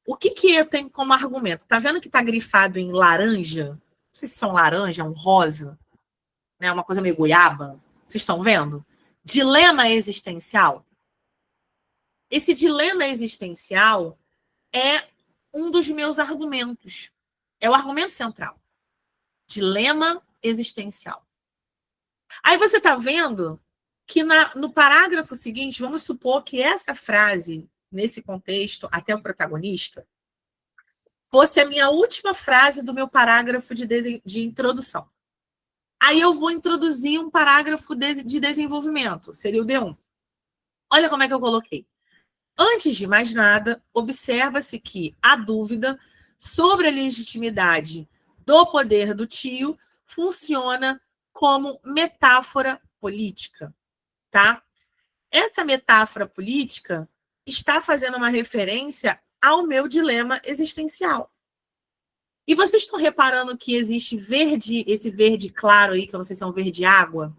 O que eu tenho como argumento? Tá vendo que tá grifado em laranja? Não sei se são laranja, um rosa, né? Uma coisa meio goiaba. Vocês estão vendo? Dilema existencial. Esse dilema existencial é um dos meus argumentos. É o argumento central. Dilema existencial. Aí você está vendo que no parágrafo seguinte, vamos supor que essa frase, nesse contexto, até o protagonista, fosse a minha última frase do meu parágrafo de introdução. Aí eu vou introduzir um parágrafo de desenvolvimento, seria o D1. Olha como é que eu coloquei. Antes de mais nada, observa-se que a dúvida sobre a legitimidade do poder do tio funciona como metáfora política, tá? Essa metáfora política está fazendo uma referência ao meu dilema existencial. E vocês estão reparando que existe esse verde claro aí, que eu não sei se é um verde água,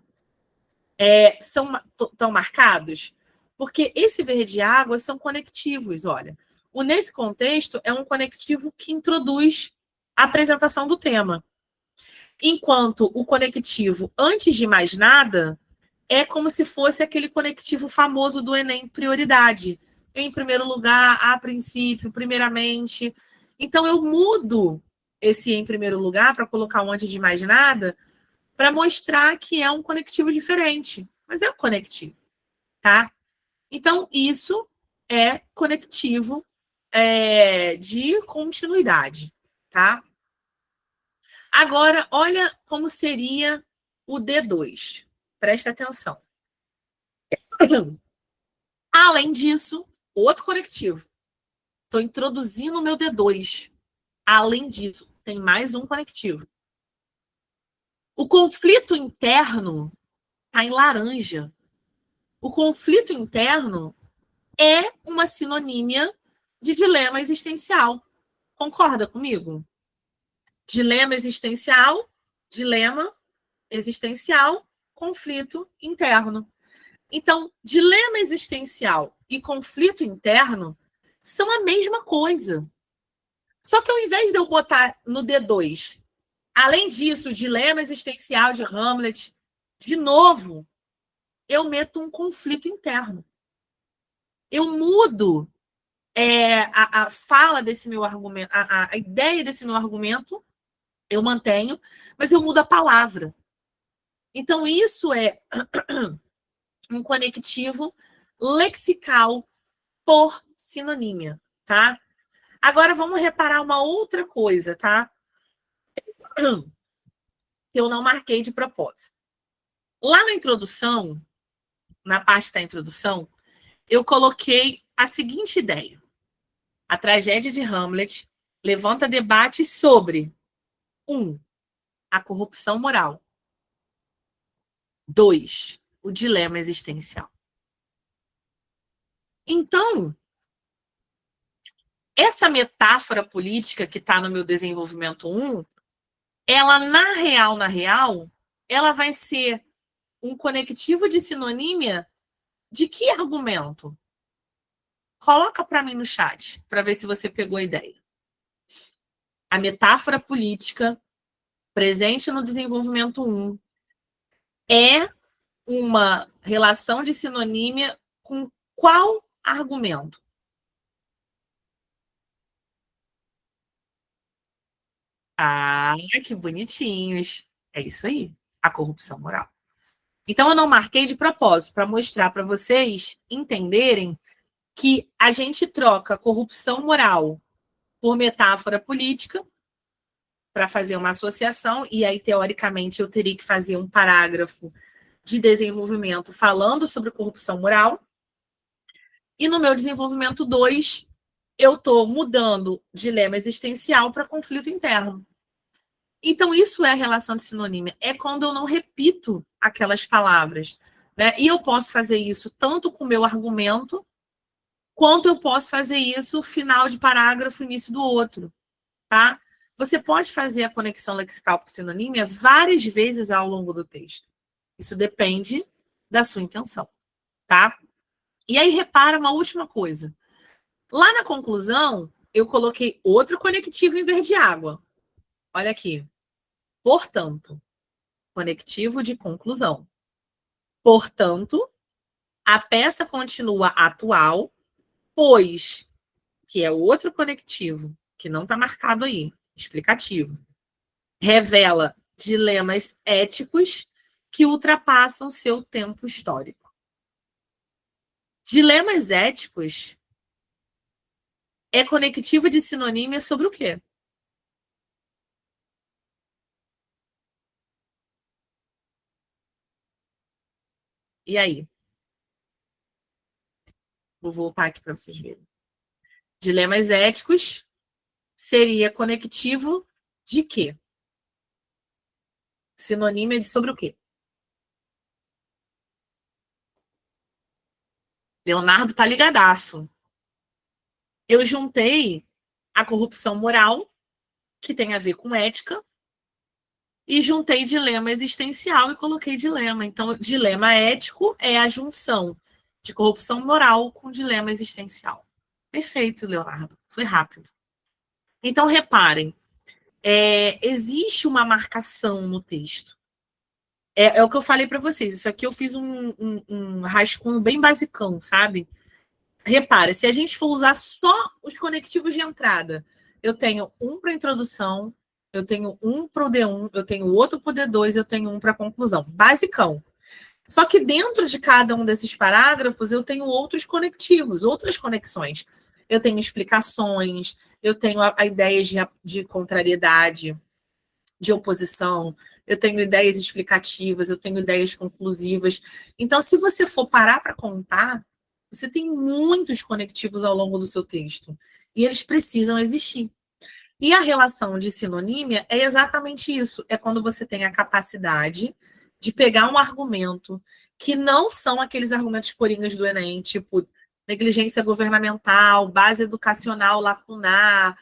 estão marcados? Porque esse verde água são conectivos, olha. Nesse contexto, é um conectivo que introduz a apresentação do tema. Enquanto o conectivo, antes de mais nada, é como se fosse aquele conectivo famoso do Enem, prioridade. Em primeiro lugar, a princípio, primeiramente. Então, eu mudo esse em primeiro lugar para colocar um antes de mais nada, para mostrar que é um conectivo diferente. Mas é um conectivo, tá? Então, isso é conectivo de continuidade, tá? Agora, olha como seria o D2. Presta atenção. Além disso, outro conectivo. Estou introduzindo o meu D2. Além disso, tem mais um conectivo. O conflito interno está em laranja. O conflito interno é uma sinonímia de dilema existencial. Concorda comigo? Dilema existencial, conflito interno. Então, dilema existencial e conflito interno são a mesma coisa. Só que ao invés de eu botar no D2, além disso, o dilema existencial de Hamlet, de novo, eu meto um conflito interno. Eu mudo a fala desse meu argumento, a ideia desse meu argumento, eu mantenho, mas eu mudo a palavra. Então, isso é um conectivo lexical por sinonímia, tá? Agora vamos reparar uma outra coisa, tá? Que eu não marquei de propósito. Lá na introdução, na parte da introdução, eu coloquei a seguinte ideia: a tragédia de Hamlet levanta debates sobre 1. A corrupção moral. 2. O dilema existencial. Então, essa metáfora política que está no meu desenvolvimento 1, ela, na real, ela vai ser um conectivo de sinonímia de que argumento? Coloca para mim no chat, para ver se você pegou a ideia. A metáfora política presente no desenvolvimento 1 é uma relação de sinonímia com qual argumento? Ah, que bonitinhos. É isso aí, a corrupção moral. Então, eu não marquei de propósito, para mostrar para vocês entenderem que a gente troca corrupção moral por metáfora política para fazer uma associação, e aí, teoricamente, eu teria que fazer um parágrafo de desenvolvimento falando sobre corrupção moral. E no meu desenvolvimento 2, eu estou mudando dilema existencial para conflito interno. Então, isso é a relação de sinonímia. É quando eu não repito aquelas palavras. Né? E eu posso fazer isso tanto com o meu argumento, quanto eu posso fazer isso final de parágrafo, início do outro. Tá? Você pode fazer a conexão lexical com sinonímia várias vezes ao longo do texto. Isso depende da sua intenção. Tá? E aí, repara uma última coisa. Lá na conclusão, eu coloquei outro conectivo em verde água. Olha aqui. Portanto, conectivo de conclusão. Portanto, a peça continua atual, pois, que é outro conectivo, que não está marcado aí, explicativo, revela dilemas éticos que ultrapassam seu tempo histórico. Dilemas éticos é conectivo de sinonímia sobre o quê? E aí? Vou voltar aqui para vocês verem. Dilemas éticos seria conectivo de quê? Sinonímia de sobre o quê? Leonardo tá ligadaço. Eu juntei a corrupção moral, que tem a ver com ética, e juntei dilema existencial e coloquei dilema. Então, dilema ético é a junção de corrupção moral com dilema existencial. Perfeito, Leonardo. Foi rápido. Então, reparem, existe uma marcação no texto. É o que eu falei para vocês. Isso aqui eu fiz um rascunho bem basicão, sabe? Repara, se a gente for usar só os conectivos de entrada, eu tenho um para introdução, eu tenho um para o D1, eu tenho outro para o D2, eu tenho um para conclusão. Basicão. Só que dentro de cada um desses parágrafos, eu tenho outros conectivos, outras conexões. Eu tenho explicações, eu tenho a ideias de contrariedade, de oposição, eu tenho ideias explicativas, eu tenho ideias conclusivas. Então, se você for parar para contar, você tem muitos conectivos ao longo do seu texto. E eles precisam existir. E a relação de sinonímia é exatamente isso. É quando você tem a capacidade de pegar um argumento que não são aqueles argumentos coringas do Enem, tipo negligência governamental, base educacional lacunar,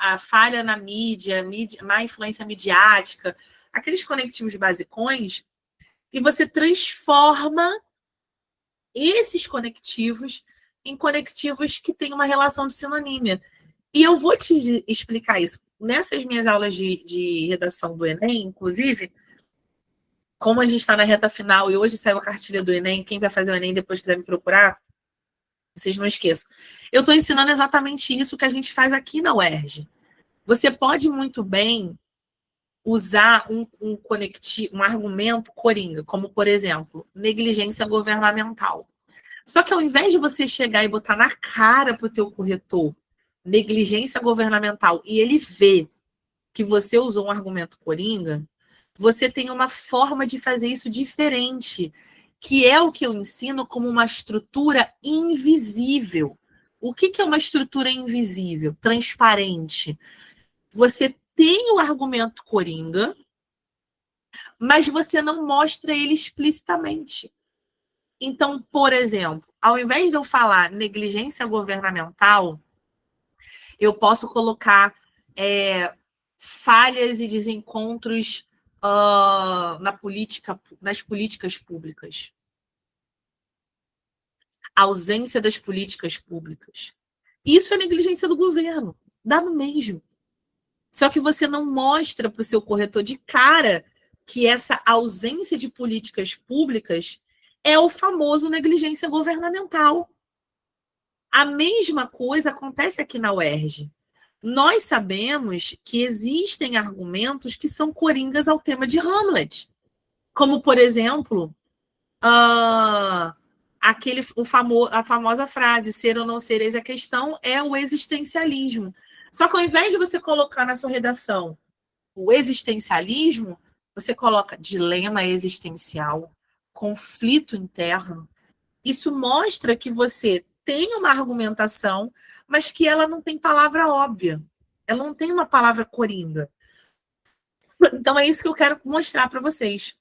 a falha na mídia, má influência midiática, aqueles conectivos basicões, e você transforma esses conectivos em conectivos que têm uma relação de sinonímia. E eu vou te explicar isso. Nessas minhas aulas de redação do Enem, inclusive, como a gente está na reta final e hoje saiu a cartilha do Enem, quem vai fazer o Enem depois quiser me procurar, vocês não esqueçam. Eu estou ensinando exatamente isso que a gente faz aqui na UERJ. Você pode muito bem usar um argumento coringa, como, por exemplo, negligência governamental. Só que ao invés de você chegar e botar na cara para o teu corretor negligência governamental e ele ver que você usou um argumento coringa, você tem uma forma de fazer isso diferente, que é o que eu ensino como uma estrutura invisível. O que é uma estrutura invisível? Transparente. Você tem o argumento coringa, mas você não mostra ele explicitamente. Então, por exemplo, ao invés de eu falar negligência governamental, eu posso colocar falhas e desencontros nas políticas públicas. A ausência das políticas públicas. Isso é negligência do governo. Dá no mesmo. Só que você não mostra para o seu corretor de cara que essa ausência de políticas públicas é o famoso negligência governamental. A mesma coisa acontece aqui na UERJ. Nós sabemos que existem argumentos que são coringas ao tema de Hamlet. Como, por exemplo, a famosa frase, ser ou não ser, eis a questão, é o existencialismo. Só que ao invés de você colocar na sua redação o existencialismo, você coloca dilema existencial, conflito interno. Isso mostra que você tem uma argumentação, mas que ela não tem palavra óbvia. Ela não tem uma palavra coringa. Então, é isso que eu quero mostrar para vocês.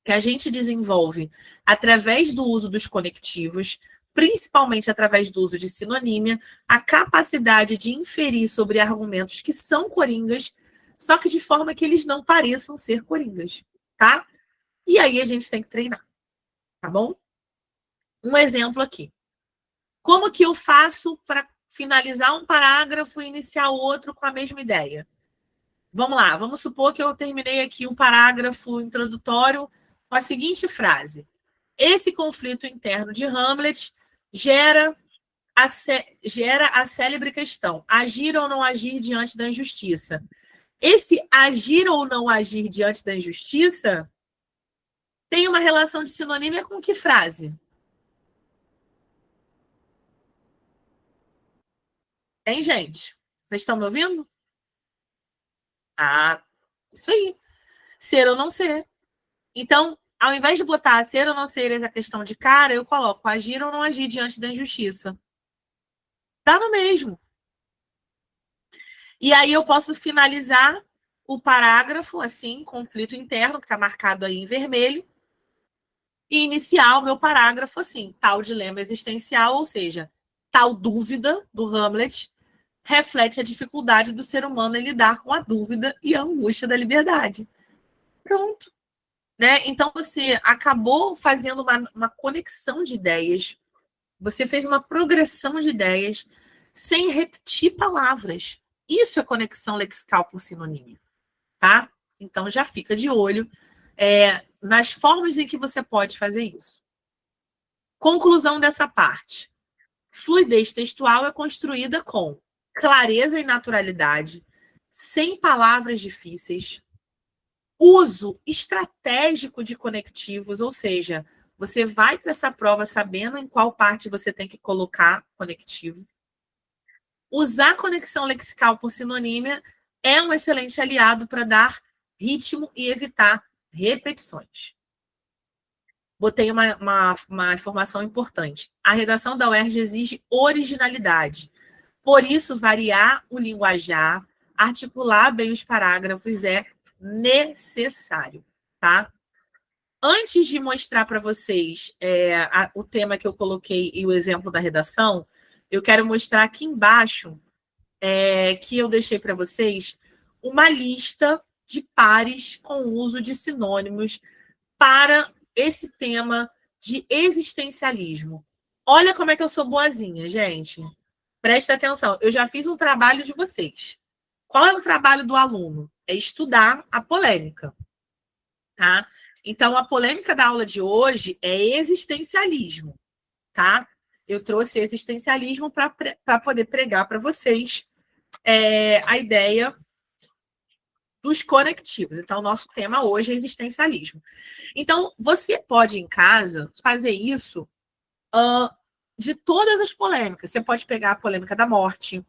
Que a gente desenvolve através do uso dos conectivos, principalmente através do uso de sinonímia, a capacidade de inferir sobre argumentos que são coringas, só que de forma que eles não pareçam ser coringas, tá? E aí a gente tem que treinar, tá bom? Um exemplo aqui. Como que eu faço para finalizar um parágrafo e iniciar outro com a mesma ideia? Vamos lá, vamos supor que eu terminei aqui um parágrafo introdutório com a seguinte frase. Esse conflito interno de Hamlet gera a célebre questão, agir ou não agir diante da injustiça. Esse agir ou não agir diante da injustiça tem uma relação de sinonímia com que frase? Hein, gente? Vocês estão me ouvindo? Ah, isso aí. Ser ou não ser. Então, ao invés de botar ser ou não ser essa questão de cara, eu coloco agir ou não agir diante da injustiça. Dá no mesmo. E aí eu posso finalizar o parágrafo, assim, conflito interno, que está marcado aí em vermelho, e iniciar o meu parágrafo assim, tal dilema existencial, ou seja, tal dúvida do Hamlet reflete a dificuldade do ser humano em lidar com a dúvida e a angústia da liberdade. Pronto. Né? Então, você acabou fazendo uma conexão de ideias, você fez uma progressão de ideias sem repetir palavras. Isso é conexão lexical por sinonímia, tá? Então, já fica de olho nas formas em que você pode fazer isso. Conclusão dessa parte. Fluidez textual é construída com clareza e naturalidade, sem palavras difíceis, uso estratégico de conectivos, ou seja, você vai para essa prova sabendo em qual parte você tem que colocar conectivo. Usar conexão lexical por sinonímia é um excelente aliado para dar ritmo e evitar repetições. Botei uma informação importante. A redação da UERJ exige originalidade. Por isso, variar o linguajar, articular bem os parágrafos é necessário, tá? Antes de mostrar para vocês o tema que eu coloquei e o exemplo da redação, eu quero mostrar aqui embaixo que eu deixei para vocês uma lista de pares com o uso de sinônimos para esse tema de existencialismo. Olha como é que eu sou boazinha, gente. Presta atenção, eu já fiz um trabalho de vocês. Qual é o trabalho do aluno? É estudar a polêmica, tá? Então, a polêmica da aula de hoje é existencialismo, tá? Eu trouxe existencialismo para poder pregar para vocês a ideia dos conectivos. Então, o nosso tema hoje é existencialismo. Então, você pode, em casa, fazer isso de todas as polêmicas. Você pode pegar a polêmica da morte,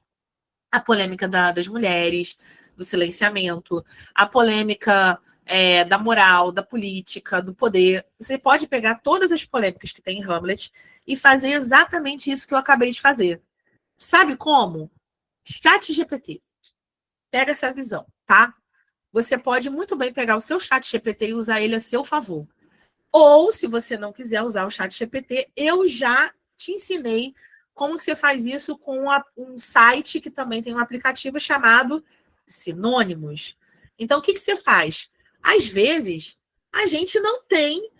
a polêmica das mulheres, do silenciamento, a polêmica da moral, da política, do poder. Você pode pegar todas as polêmicas que tem em Hamlet e fazer exatamente isso que eu acabei de fazer. Sabe como? ChatGPT. Pega essa visão, tá? Você pode muito bem pegar o seu ChatGPT e usar ele a seu favor. Ou, se você não quiser usar o ChatGPT, eu já te ensinei como que você faz isso com um site que também tem um aplicativo chamado Sinônimos. Então, o que você faz? Às vezes, a gente não tem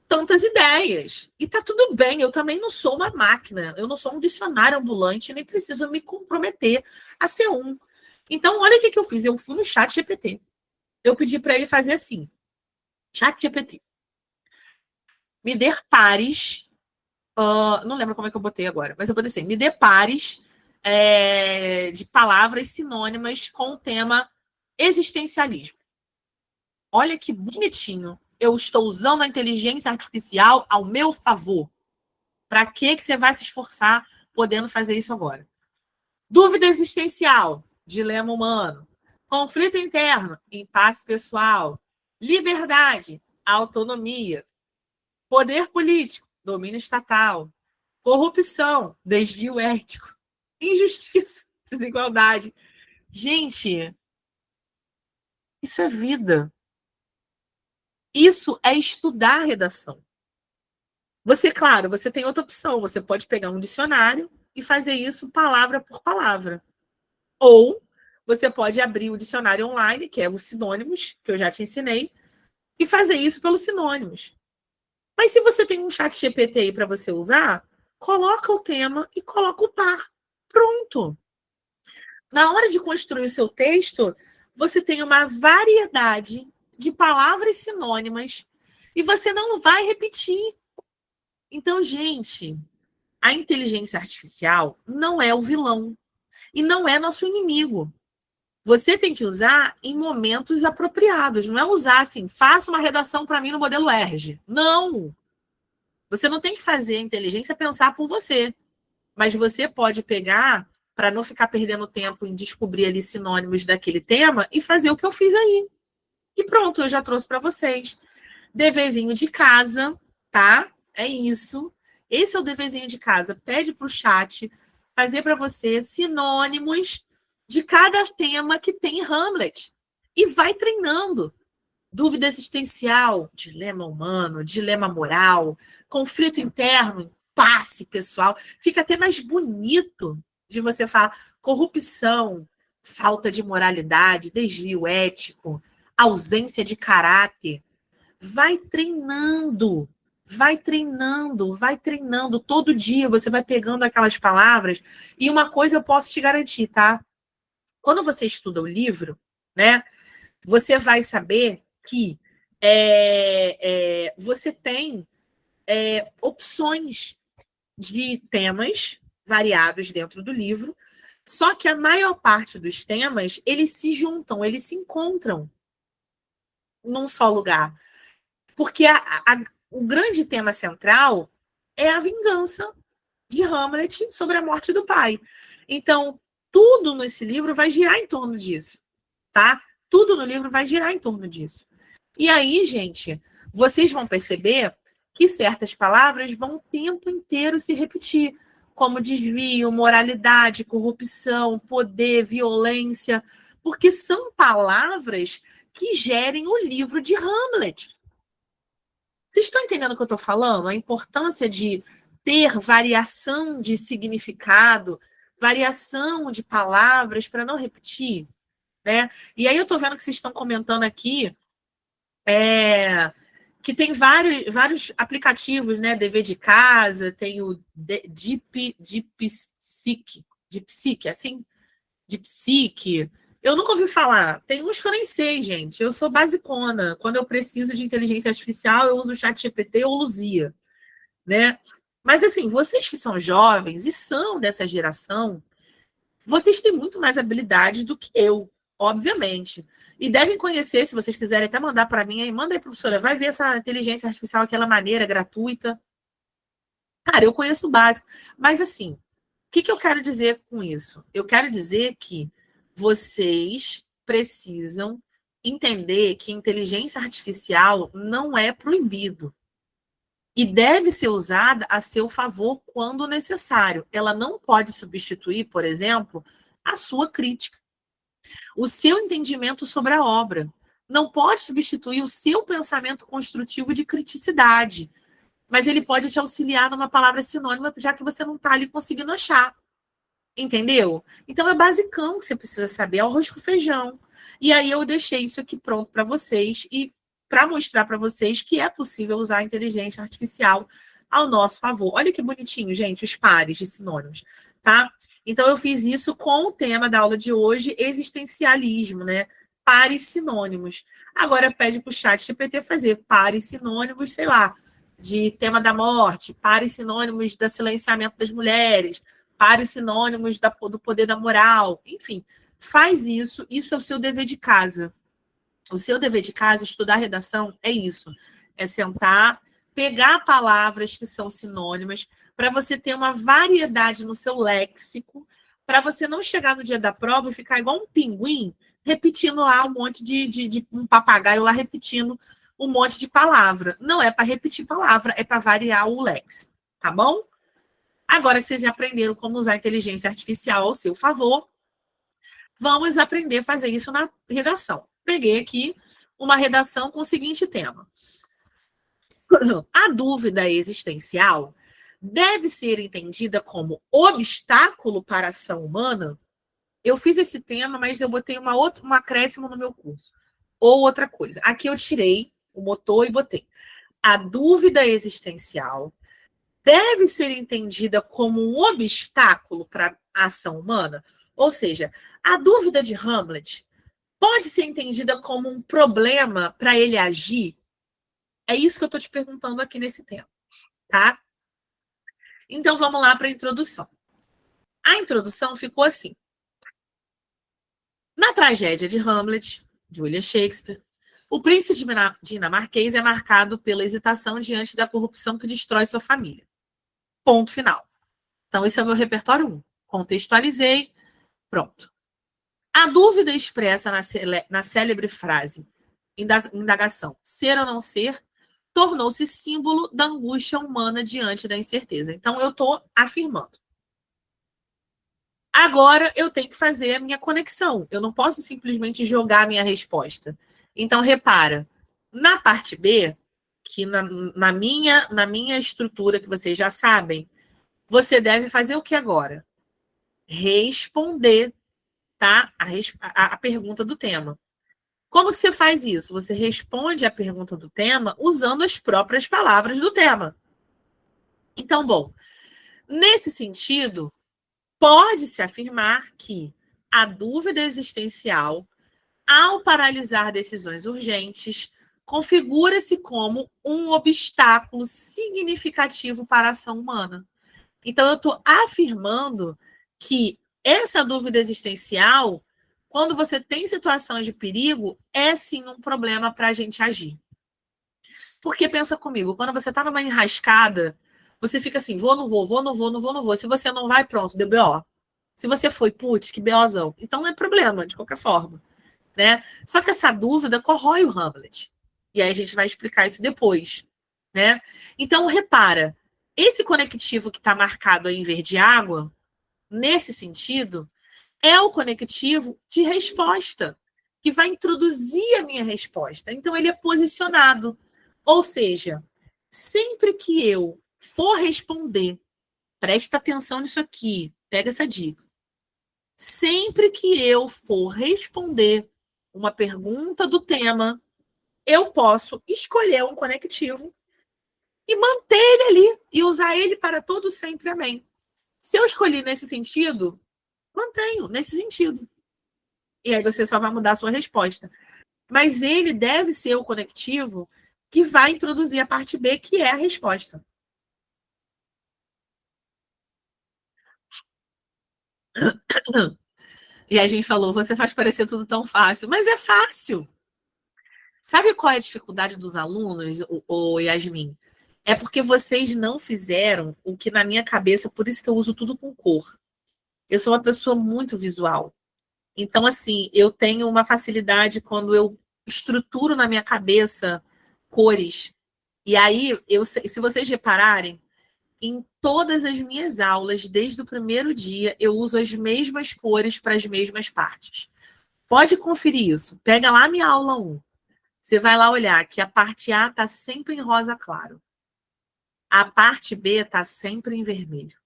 tantas ideias. E tá tudo bem, eu também não sou uma máquina, eu não sou um dicionário ambulante, nem preciso me comprometer a ser um. Então, olha o que eu fiz. Eu fui no ChatGPT. Eu pedi para ele fazer assim. ChatGPT. Me dê pares. Não lembro como é que eu botei agora, mas eu botei assim: me dê pares de palavras sinônimas com o tema existencialismo. Olha que bonitinho. Eu estou usando a inteligência artificial ao meu favor. Para que você vai se esforçar podendo fazer isso agora? Dúvida existencial, dilema humano. Conflito interno, impasse pessoal. Liberdade, autonomia. Poder político, domínio estatal. Corrupção, desvio ético. Injustiça, desigualdade. Gente, isso é vida. Isso é estudar redação. Você, claro, você tem outra opção. Você pode pegar um dicionário e fazer isso palavra por palavra. Ou você pode abrir o dicionário online, que é os sinônimos, que eu já te ensinei, e fazer isso pelos sinônimos. Mas se você tem um chat GPT aí para você usar, coloca o tema e coloca o par. Pronto. Na hora de construir o seu texto, você tem uma variedade de palavras sinônimas e você não vai repetir. Então, gente, a inteligência artificial não é o vilão e não é nosso inimigo. Você tem que usar em momentos apropriados, não é usar assim, faça uma redação para mim no modelo ERG. Não! Você não tem que fazer a inteligência pensar por você, mas você pode pegar, para não ficar perdendo tempo em descobrir ali sinônimos daquele tema, e fazer o que eu fiz aí. E pronto, eu já trouxe para vocês. Deverzinho de casa, tá? É isso. Esse é o deverzinho de casa. Pede para o chat fazer para você sinônimos de cada tema que tem em Hamlet. E vai treinando. Dúvida existencial, dilema humano, dilema moral, conflito interno, impasse pessoal. Fica até mais bonito de você falar corrupção, falta de moralidade, desvio ético, ausência de caráter. Vai treinando, vai treinando, vai treinando. Todo dia você vai pegando aquelas palavras. E uma coisa eu posso te garantir, tá? Quando você estuda o livro, né, você vai saber que você tem opções de temas variados dentro do livro, só que a maior parte dos temas, eles se juntam, eles se encontram num só lugar. Porque o grande tema central é a vingança de Hamlet sobre a morte do pai. Então, tudo nesse livro vai girar em torno disso, tá? Tudo no livro vai girar em torno disso. E aí, gente, vocês vão perceber que certas palavras vão o tempo inteiro se repetir, como desvio, moralidade, corrupção, poder, violência, porque são palavras que gerem o livro de Hamlet. Vocês estão entendendo o que eu estou falando? A importância de ter variação de significado, variação de palavras para não repetir, né? E aí eu estou vendo que vocês estão comentando aqui que tem vários aplicativos, né? Dever de casa, tem o DeepSeek, assim? DeepSeek. Eu nunca ouvi falar. Tem uns que eu nem sei, gente. Eu sou basicona. Quando eu preciso de inteligência artificial, eu uso o ChatGPT ou Luzia, né? Mas assim, vocês que são jovens e são dessa geração, vocês têm muito mais habilidade do que eu, obviamente. E devem conhecer, se vocês quiserem até mandar para mim, aí manda aí, professora, vai ver essa inteligência artificial, aquela maneira gratuita. Cara, eu conheço o básico. Mas assim, o que eu quero dizer com isso? Eu quero dizer que vocês precisam entender que inteligência artificial não é proibido e deve ser usada a seu favor quando necessário. Ela não pode substituir, por exemplo, a sua crítica, o seu entendimento sobre a obra. Não pode substituir o seu pensamento construtivo de criticidade, mas ele pode te auxiliar numa palavra sinônima, já que você não está ali conseguindo achar. Entendeu? Então é basicão que você precisa saber, é o arroz com feijão. E aí eu deixei isso aqui pronto para vocês e para mostrar para vocês que é possível usar a inteligência artificial ao nosso favor. Olha que bonitinho, gente, os pares de sinônimos, tá? Então eu fiz isso com o tema da aula de hoje, existencialismo, né? Pares sinônimos. Agora pede para o chat GPT fazer pares sinônimos, sei lá, de tema da morte, pares sinônimos do silenciamento das mulheres, pares sinônimos do poder da moral, enfim, faz isso, isso é o seu dever de casa. O seu dever de casa, estudar redação, é isso, é sentar, pegar palavras que são sinônimas, para você ter uma variedade no seu léxico, para você não chegar no dia da prova e ficar igual um pinguim, repetindo lá um monte de um papagaio lá repetindo um monte de palavra. Não é para repetir palavra, é para variar o léxico, tá bom? Agora que vocês já aprenderam como usar a inteligência artificial ao seu favor, vamos aprender a fazer isso na redação. Peguei aqui uma redação com o seguinte tema. A dúvida existencial deve ser entendida como obstáculo para a ação humana? Eu fiz esse tema, mas eu botei um acréscimo no meu curso. Ou outra coisa. Aqui eu tirei o motor e botei. A dúvida existencial deve ser entendida como um obstáculo para a ação humana? Ou seja, a dúvida de Hamlet pode ser entendida como um problema para ele agir? É isso que eu estou te perguntando aqui nesse tema, tá? Então vamos lá para a introdução. A introdução ficou assim. Na tragédia de Hamlet, de William Shakespeare, o príncipe dinamarquês é marcado pela hesitação diante da corrupção que destrói sua família. Ponto final. Então, esse é o meu repertório 1. Contextualizei, pronto. A dúvida expressa na célebre frase, indagação, ser ou não ser, tornou-se símbolo da angústia humana diante da incerteza. Então, eu estou afirmando. Agora, eu tenho que fazer a minha conexão. Eu não posso simplesmente jogar a minha resposta. Então, repara, na parte B, que na minha estrutura, que vocês já sabem, você deve fazer o que agora? Responder, tá? A pergunta do tema. Como que você faz isso? Você responde a pergunta do tema usando as próprias palavras do tema. Então, bom, nesse sentido, pode-se afirmar que a dúvida existencial, ao paralisar decisões urgentes, configura-se como um obstáculo significativo para a ação humana. Então, eu estou afirmando que essa dúvida existencial, quando você tem situações de perigo, é sim um problema para a gente agir. Porque pensa comigo, quando você está numa enrascada, você fica assim, vou, não vou, vou, não vou, não vou, não vou. Se você não vai, pronto, deu BO. Se você foi, putz, que BOzão. Então é problema, de qualquer forma. Né? Só que essa dúvida corrói o Hamlet. E aí a gente vai explicar isso depois. Né? Então, repara, esse conectivo que está marcado aí em verde água, nesse sentido, é o conectivo de resposta, que vai introduzir a minha resposta. Então, ele é posicionado. Ou seja, sempre que eu for responder, presta atenção nisso aqui, pega essa dica. Sempre que eu for responder uma pergunta do tema, eu posso escolher um conectivo e manter ele ali e usar ele para todo sempre, amém. Se eu escolhi nesse sentido, mantenho nesse sentido. e aí você só vai mudar a sua resposta. Mas ele deve ser o conectivo que vai introduzir a parte B, que é a resposta. E a gente falou, você faz parecer tudo tão fácil, mas é fácil. Sabe qual é a dificuldade dos alunos, o Yasmin? É porque vocês não fizeram o que na minha cabeça, por isso que eu uso tudo com cor. Eu sou uma pessoa muito visual. Então, assim, eu tenho uma facilidade quando eu estruturo na minha cabeça cores. E aí, se vocês repararem, em todas as minhas aulas, desde o primeiro dia, eu uso as mesmas cores para as mesmas partes. Pode conferir isso. Pega lá minha aula 1. Você vai lá olhar que a parte A está sempre em rosa claro. A parte B está sempre em vermelho.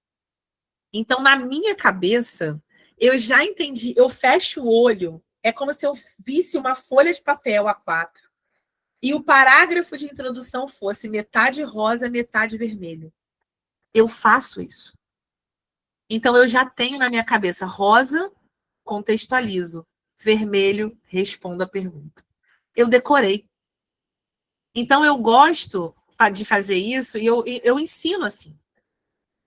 Então, na minha cabeça, eu já entendi. Eu fecho o olho, é como se eu visse uma folha de papel A4 e o parágrafo de introdução fosse metade rosa, metade vermelho. Eu faço isso. Então, eu já tenho na minha cabeça rosa, contextualizo. Vermelho, respondo a pergunta. Eu decorei. Então, eu gosto de fazer isso e eu ensino assim.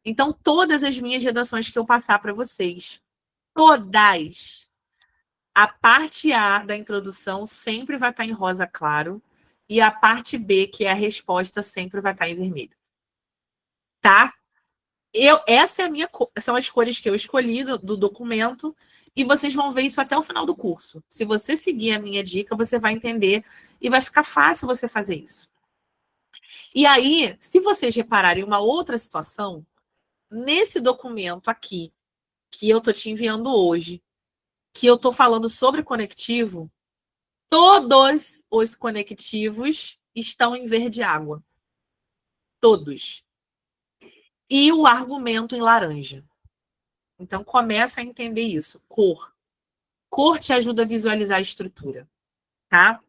Então, todas as minhas redações que eu passar para vocês, todas, a parte A da introdução sempre vai estar em rosa claro e a parte B, que é a resposta, sempre vai estar em vermelho. Tá? Essa é a minha, são as cores que eu escolhi do documento e vocês vão ver isso até o final do curso. Se você seguir a minha dica, você vai entender e vai ficar fácil você fazer isso. E aí, se vocês repararem uma outra situação, nesse documento aqui, que eu tô te enviando hoje, que eu tô falando sobre conectivo, todos os conectivos estão em verde água. Todos. E o argumento em laranja. Então, começa a entender isso. Cor. Cor te ajuda a visualizar a estrutura, tá?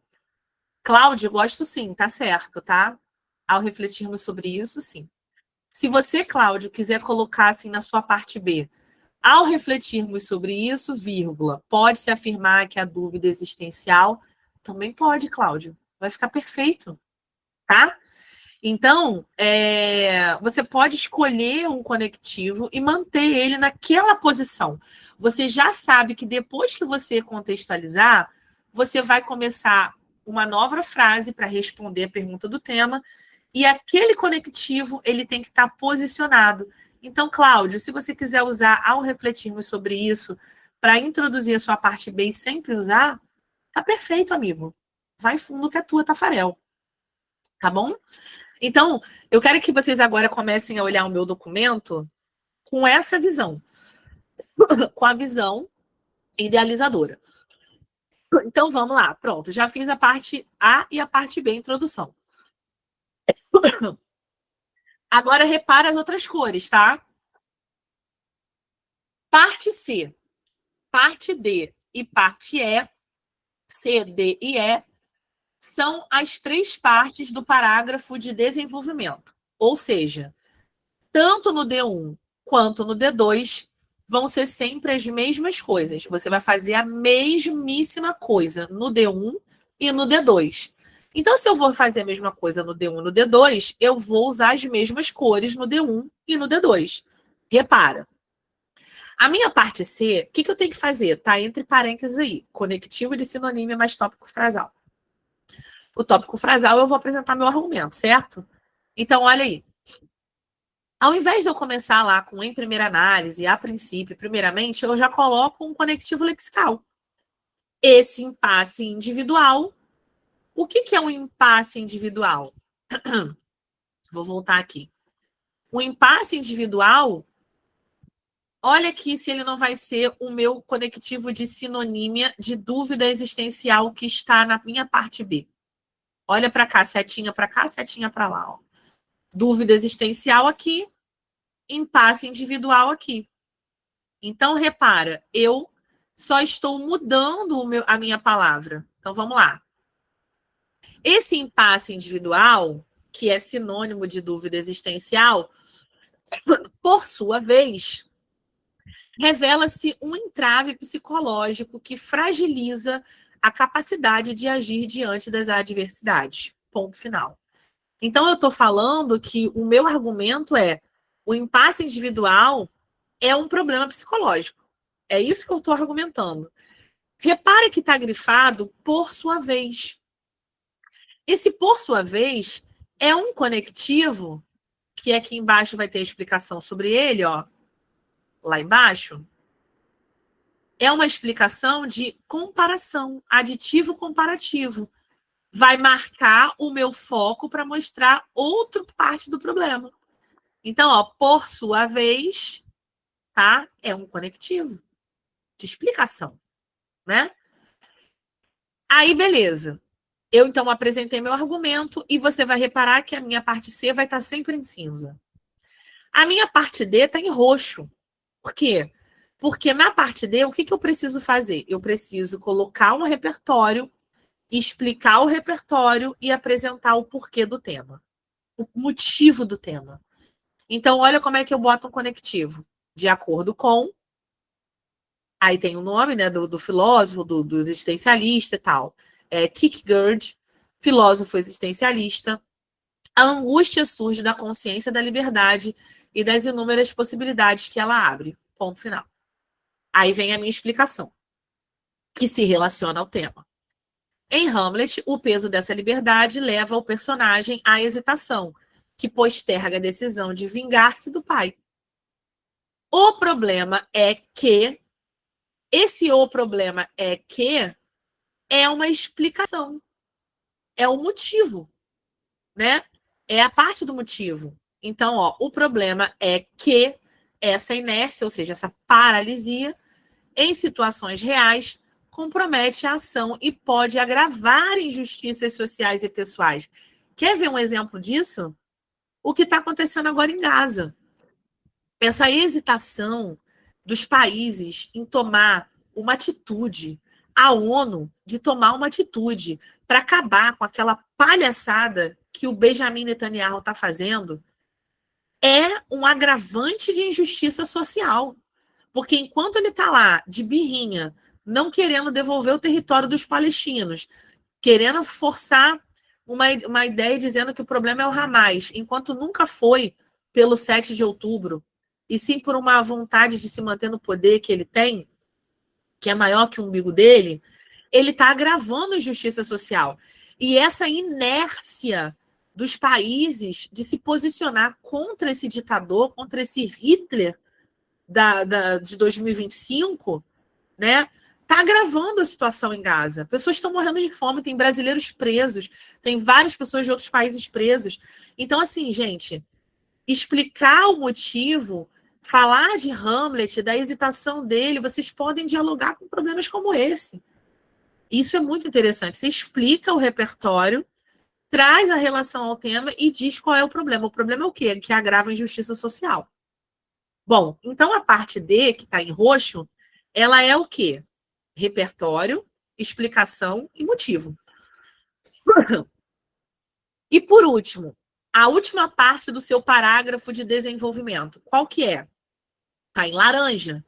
Cláudio, gosto sim, tá certo, tá? Ao refletirmos sobre isso, sim. Se você, Cláudio, quiser colocar assim na sua parte B, ao refletirmos sobre isso, vírgula, pode-se afirmar que a dúvida existencial também pode, Cláudio. Vai ficar perfeito, tá? Então, você pode escolher um conectivo e manter ele naquela posição. Você já sabe que depois que você contextualizar, você vai começar uma nova frase para responder a pergunta do tema e aquele conectivo ele tem que estar posicionado. Então, Cláudio, se você quiser usar ao refletirmos sobre isso para introduzir a sua parte B e sempre usar, tá perfeito, amigo. Vai fundo que é tua, Tafarel. Tá bom? Então, eu quero que vocês agora comecem a olhar o meu documento com essa visão, com a visão idealizadora. Então, vamos lá. Pronto, já fiz a parte A e a parte B, introdução. Agora, repara as outras cores, tá? Parte C, parte D e parte E, C, D e E, são as três partes do parágrafo de desenvolvimento. Ou seja, tanto no D1 quanto no D2 vão ser sempre as mesmas coisas. Você vai fazer a mesmíssima coisa no D1 e no D2. Então, se eu vou fazer a mesma coisa no D1 e no D2, eu vou usar as mesmas cores no D1 e no D2. Repara. A minha parte C, o que eu tenho que fazer? Tá entre parênteses aí. Conectivo de sinonímia mais tópico frasal. O tópico frasal eu vou apresentar meu argumento, certo? Então, olha aí. Ao invés de eu começar lá com em primeira análise, a princípio, primeiramente, eu já coloco um conectivo lexical. Esse impasse individual. O que é um impasse individual? Vou voltar aqui. O impasse individual, olha aqui se ele não vai ser o meu conectivo de sinonímia de dúvida existencial que está na minha parte B. Olha para cá, setinha para cá, setinha para lá. Ó. Dúvida existencial aqui, impasse individual aqui. Então, repara, eu só estou mudando a minha palavra. Então, vamos lá. Esse impasse individual, que é sinônimo de dúvida existencial, por sua vez, revela-se um entrave psicológico que fragiliza a capacidade de agir diante das adversidades. Ponto final. Então, eu estou falando que o meu argumento é o impasse individual é um problema psicológico. É isso que eu estou argumentando. Repare que está grifado por sua vez. Esse por sua vez é um conectivo, que aqui embaixo vai ter a explicação sobre ele, ó, lá embaixo. É uma explicação de comparação, aditivo comparativo. Vai marcar o meu foco para mostrar outra parte do problema. Então, ó, por sua vez, tá? É um conectivo de explicação, né? Aí, beleza. Eu, então, apresentei meu argumento e você vai reparar que a minha parte C vai estar sempre em cinza. A minha parte D está em roxo. Por quê? Porque na parte D, o que eu preciso fazer? Eu preciso colocar um repertório, explicar o repertório e apresentar o porquê do tema, o motivo do tema. Então, olha como é que eu boto um conectivo. De acordo com, aí tem o nome, né, do filósofo, do existencialista e tal. Kierkegaard, filósofo existencialista. A angústia surge da consciência da liberdade e das inúmeras possibilidades que ela abre. Ponto final. Aí vem a minha explicação, que se relaciona ao tema. Em Hamlet, o peso dessa liberdade leva o personagem à hesitação, que posterga a decisão de vingar-se do pai. O problema é que é uma explicação, é o motivo, né? É a parte do motivo. Então, ó, o problema é que essa inércia, ou seja, essa paralisia, em situações reais, compromete a ação e pode agravar injustiças sociais e pessoais. Quer ver um exemplo disso? O que está acontecendo agora em Gaza. Essa hesitação dos países em tomar uma atitude, a ONU de tomar uma atitude para acabar com aquela palhaçada que o Benjamin Netanyahu está fazendo, é um agravante de injustiça social. Porque enquanto ele está lá de birrinha, não querendo devolver o território dos palestinos, querendo forçar uma ideia dizendo que o problema é o Hamas, enquanto nunca foi pelo 7 de outubro, e sim por uma vontade de se manter no poder que ele tem, que é maior que o umbigo dele, ele está agravando a injustiça social. E essa inércia dos países de se posicionar contra esse ditador, contra esse Hitler de 2025, né? Está agravando a situação em Gaza. Pessoas estão morrendo de fome, tem brasileiros presos, tem várias pessoas de outros países presos. Então, assim, gente, explicar o motivo, falar de Hamlet, da hesitação dele, vocês podem dialogar com problemas como esse. Isso é muito interessante. Você explica o repertório, traz a relação ao tema e diz qual é o problema. O problema é o quê? Que agrava a injustiça social. Bom, então a parte D, que está em roxo, ela é o quê? Repertório, explicação e motivo. E por último, a última parte do seu parágrafo de desenvolvimento. Qual que é? Está em laranja.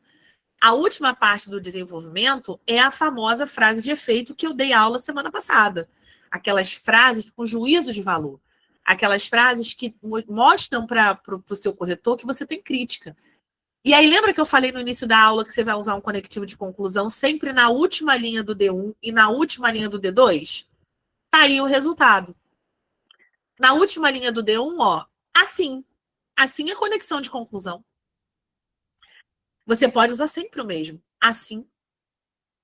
A última parte do desenvolvimento é a famosa frase de efeito que eu dei aula semana passada. Aquelas frases com juízo de valor. Aquelas frases que mostram para o seu corretor que você tem crítica. E aí, lembra que eu falei no início da aula que você vai usar um conectivo de conclusão sempre na última linha do D1 e na última linha do D2? Tá aí o resultado. Na última linha do D1, ó, assim. Assim é conexão de conclusão. Você pode usar sempre o mesmo. Assim,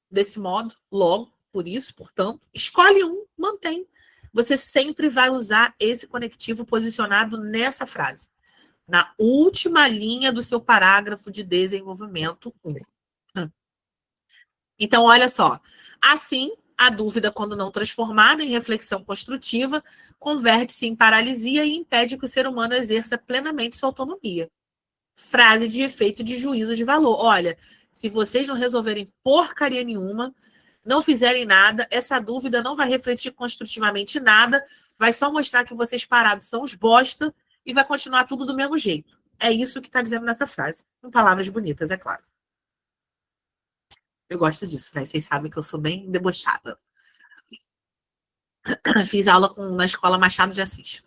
desse modo, logo, por isso, portanto. Escolhe um, mantém. Você sempre vai usar esse conectivo posicionado nessa frase. Na última linha do seu parágrafo de desenvolvimento 1. Então, olha só. Assim, a dúvida, quando não transformada em reflexão construtiva, converte-se em paralisia e impede que o ser humano exerça plenamente sua autonomia. Frase de efeito de juízo de valor. Olha, se vocês não resolverem porcaria nenhuma, não fizerem nada, essa dúvida não vai refletir construtivamente nada, vai só mostrar que vocês parados são os bosta e vai continuar tudo do mesmo jeito. É isso que está dizendo nessa frase. Com palavras bonitas, é claro. Eu gosto disso, né? Vocês sabem que eu sou bem debochada. Fiz aula na escola Machado de Assis.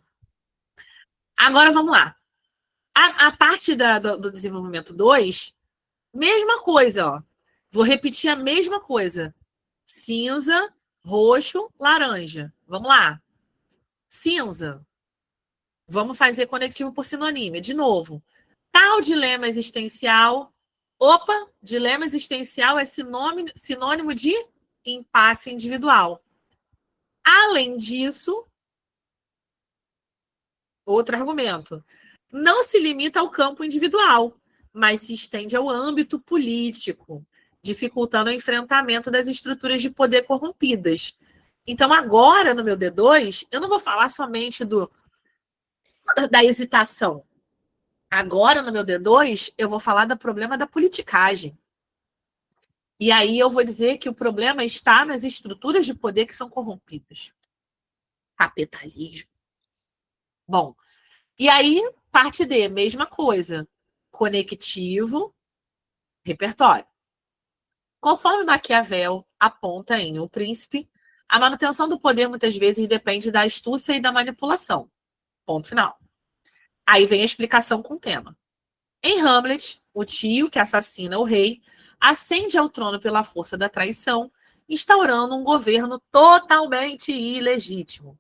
Agora vamos lá. A parte do desenvolvimento 2, mesma coisa, ó. Vou repetir a mesma coisa. Cinza, roxo, laranja. Vamos lá. Cinza. Vamos fazer conectivo por sinonímia. De novo. Tal dilema existencial. Opa, dilema existencial é sinônimo de impasse individual. Além disso, outro argumento. Não se limita ao campo individual, mas se estende ao âmbito político, dificultando o enfrentamento das estruturas de poder corrompidas. Então, agora, no meu D2, eu não vou falar somente da hesitação. Agora, no meu D2, eu vou falar do problema da politicagem. E aí eu vou dizer que o problema está nas estruturas de poder que são corrompidas. Capitalismo. Bom, e aí, parte D, mesma coisa. Conectivo, repertório. Conforme Maquiavel aponta em O Príncipe, a manutenção do poder muitas vezes depende da astúcia e da manipulação. Ponto final. Aí vem a explicação com o tema. Em Hamlet, o tio que assassina o rei ascende ao trono pela força da traição, instaurando um governo totalmente ilegítimo.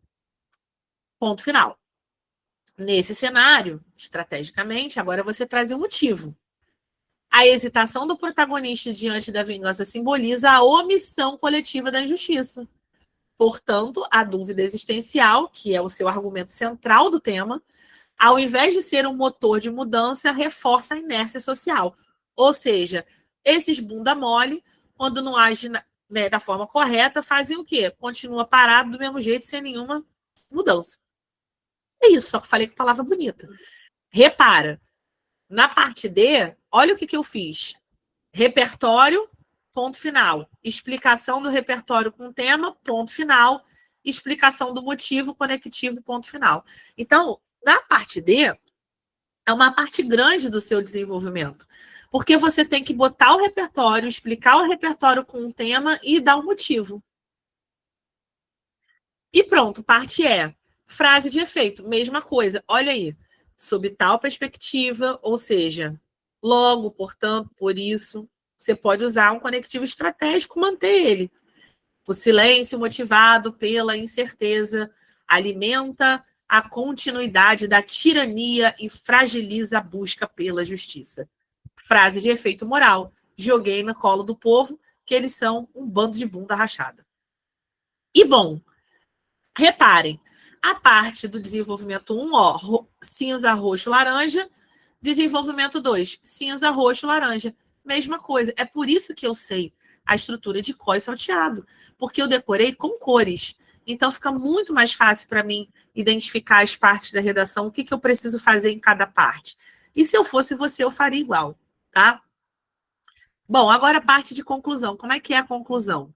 Ponto final. Nesse cenário, estrategicamente, agora você traz um motivo. A hesitação do protagonista diante da vingança simboliza a omissão coletiva da injustiça. Portanto, a dúvida existencial, que é o seu argumento central do tema, ao invés de ser um motor de mudança, reforça a inércia social. Ou seja, esses bunda mole, quando não agem da forma correta, fazem o quê? Continua parado do mesmo jeito, sem nenhuma mudança. É isso, só que falei com palavra bonita. Repara, na parte D, olha o que eu fiz. Repertório, ponto final. Explicação do repertório com tema, ponto final. Explicação do motivo, conectivo, ponto final. Então, na parte D, é uma parte grande do seu desenvolvimento. Porque você tem que botar o repertório, explicar o repertório com um tema e dar um motivo. E pronto, parte E. Frase de efeito, mesma coisa. Olha aí. Sob tal perspectiva, ou seja, logo, portanto, por isso, você pode usar um conectivo estratégico, manter ele. O silêncio motivado pela incerteza alimenta a continuidade da tirania e fragiliza a busca pela justiça. Frase de efeito moral. Joguei no colo do povo que eles são um bando de bunda rachada. E bom, reparem, a parte do desenvolvimento 1, ó, cinza, roxo, laranja. Desenvolvimento 2, cinza, roxo, laranja. Mesma coisa. É por isso que eu sei a estrutura de có e salteado, porque eu decorei com cores. Então, fica muito mais fácil para mim identificar as partes da redação, o que eu preciso fazer em cada parte. E se eu fosse você, eu faria igual, tá? Bom, agora a parte de conclusão. Como é que é a conclusão?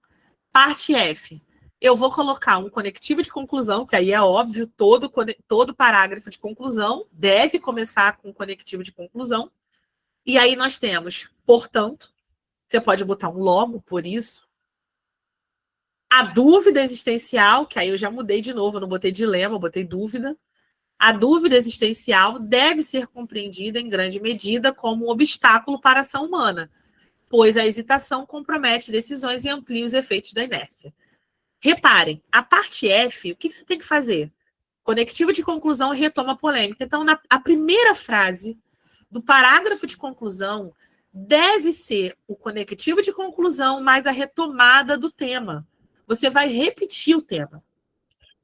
Parte F. Eu vou colocar um conectivo de conclusão, que aí é óbvio, todo parágrafo de conclusão deve começar com um conectivo de conclusão. E aí nós temos, portanto, você pode botar um logo por isso. A dúvida existencial, que aí eu já mudei de novo, eu não botei dilema, eu botei dúvida. A dúvida existencial deve ser compreendida em grande medida como um obstáculo para a ação humana, pois a hesitação compromete decisões e amplia os efeitos da inércia. Reparem, a parte F, o que você tem que fazer? Conectivo de conclusão e retoma polêmica. Então, a primeira frase do parágrafo de conclusão deve ser o conectivo de conclusão mais a retomada do tema. Você vai repetir o tema.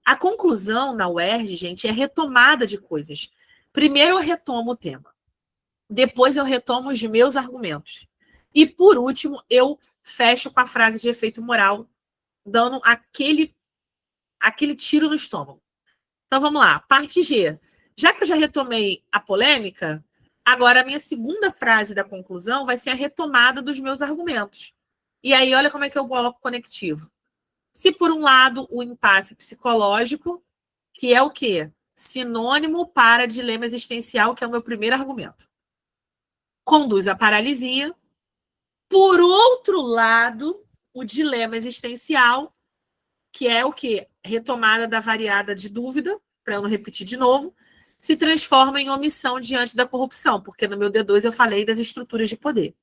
A conclusão na UERJ, gente, é retomada de coisas. Primeiro eu retomo o tema. Depois eu retomo os meus argumentos. E, por último, eu fecho com a frase de efeito moral, dando aquele tiro no estômago. Então, vamos lá. Parte G. Já que eu já retomei a polêmica, agora a minha segunda frase da conclusão vai ser a retomada dos meus argumentos. E aí, olha como é que eu coloco conectivo. Se, por um lado, o impasse psicológico, que é o quê? Sinônimo para dilema existencial, que é o meu primeiro argumento, conduz à paralisia, Por outro lado, o dilema existencial, que é o quê? Retomada da variada de dúvida, para eu não repetir de novo, se transforma em omissão diante da corrupção, porque no meu D2 eu falei das estruturas de poder.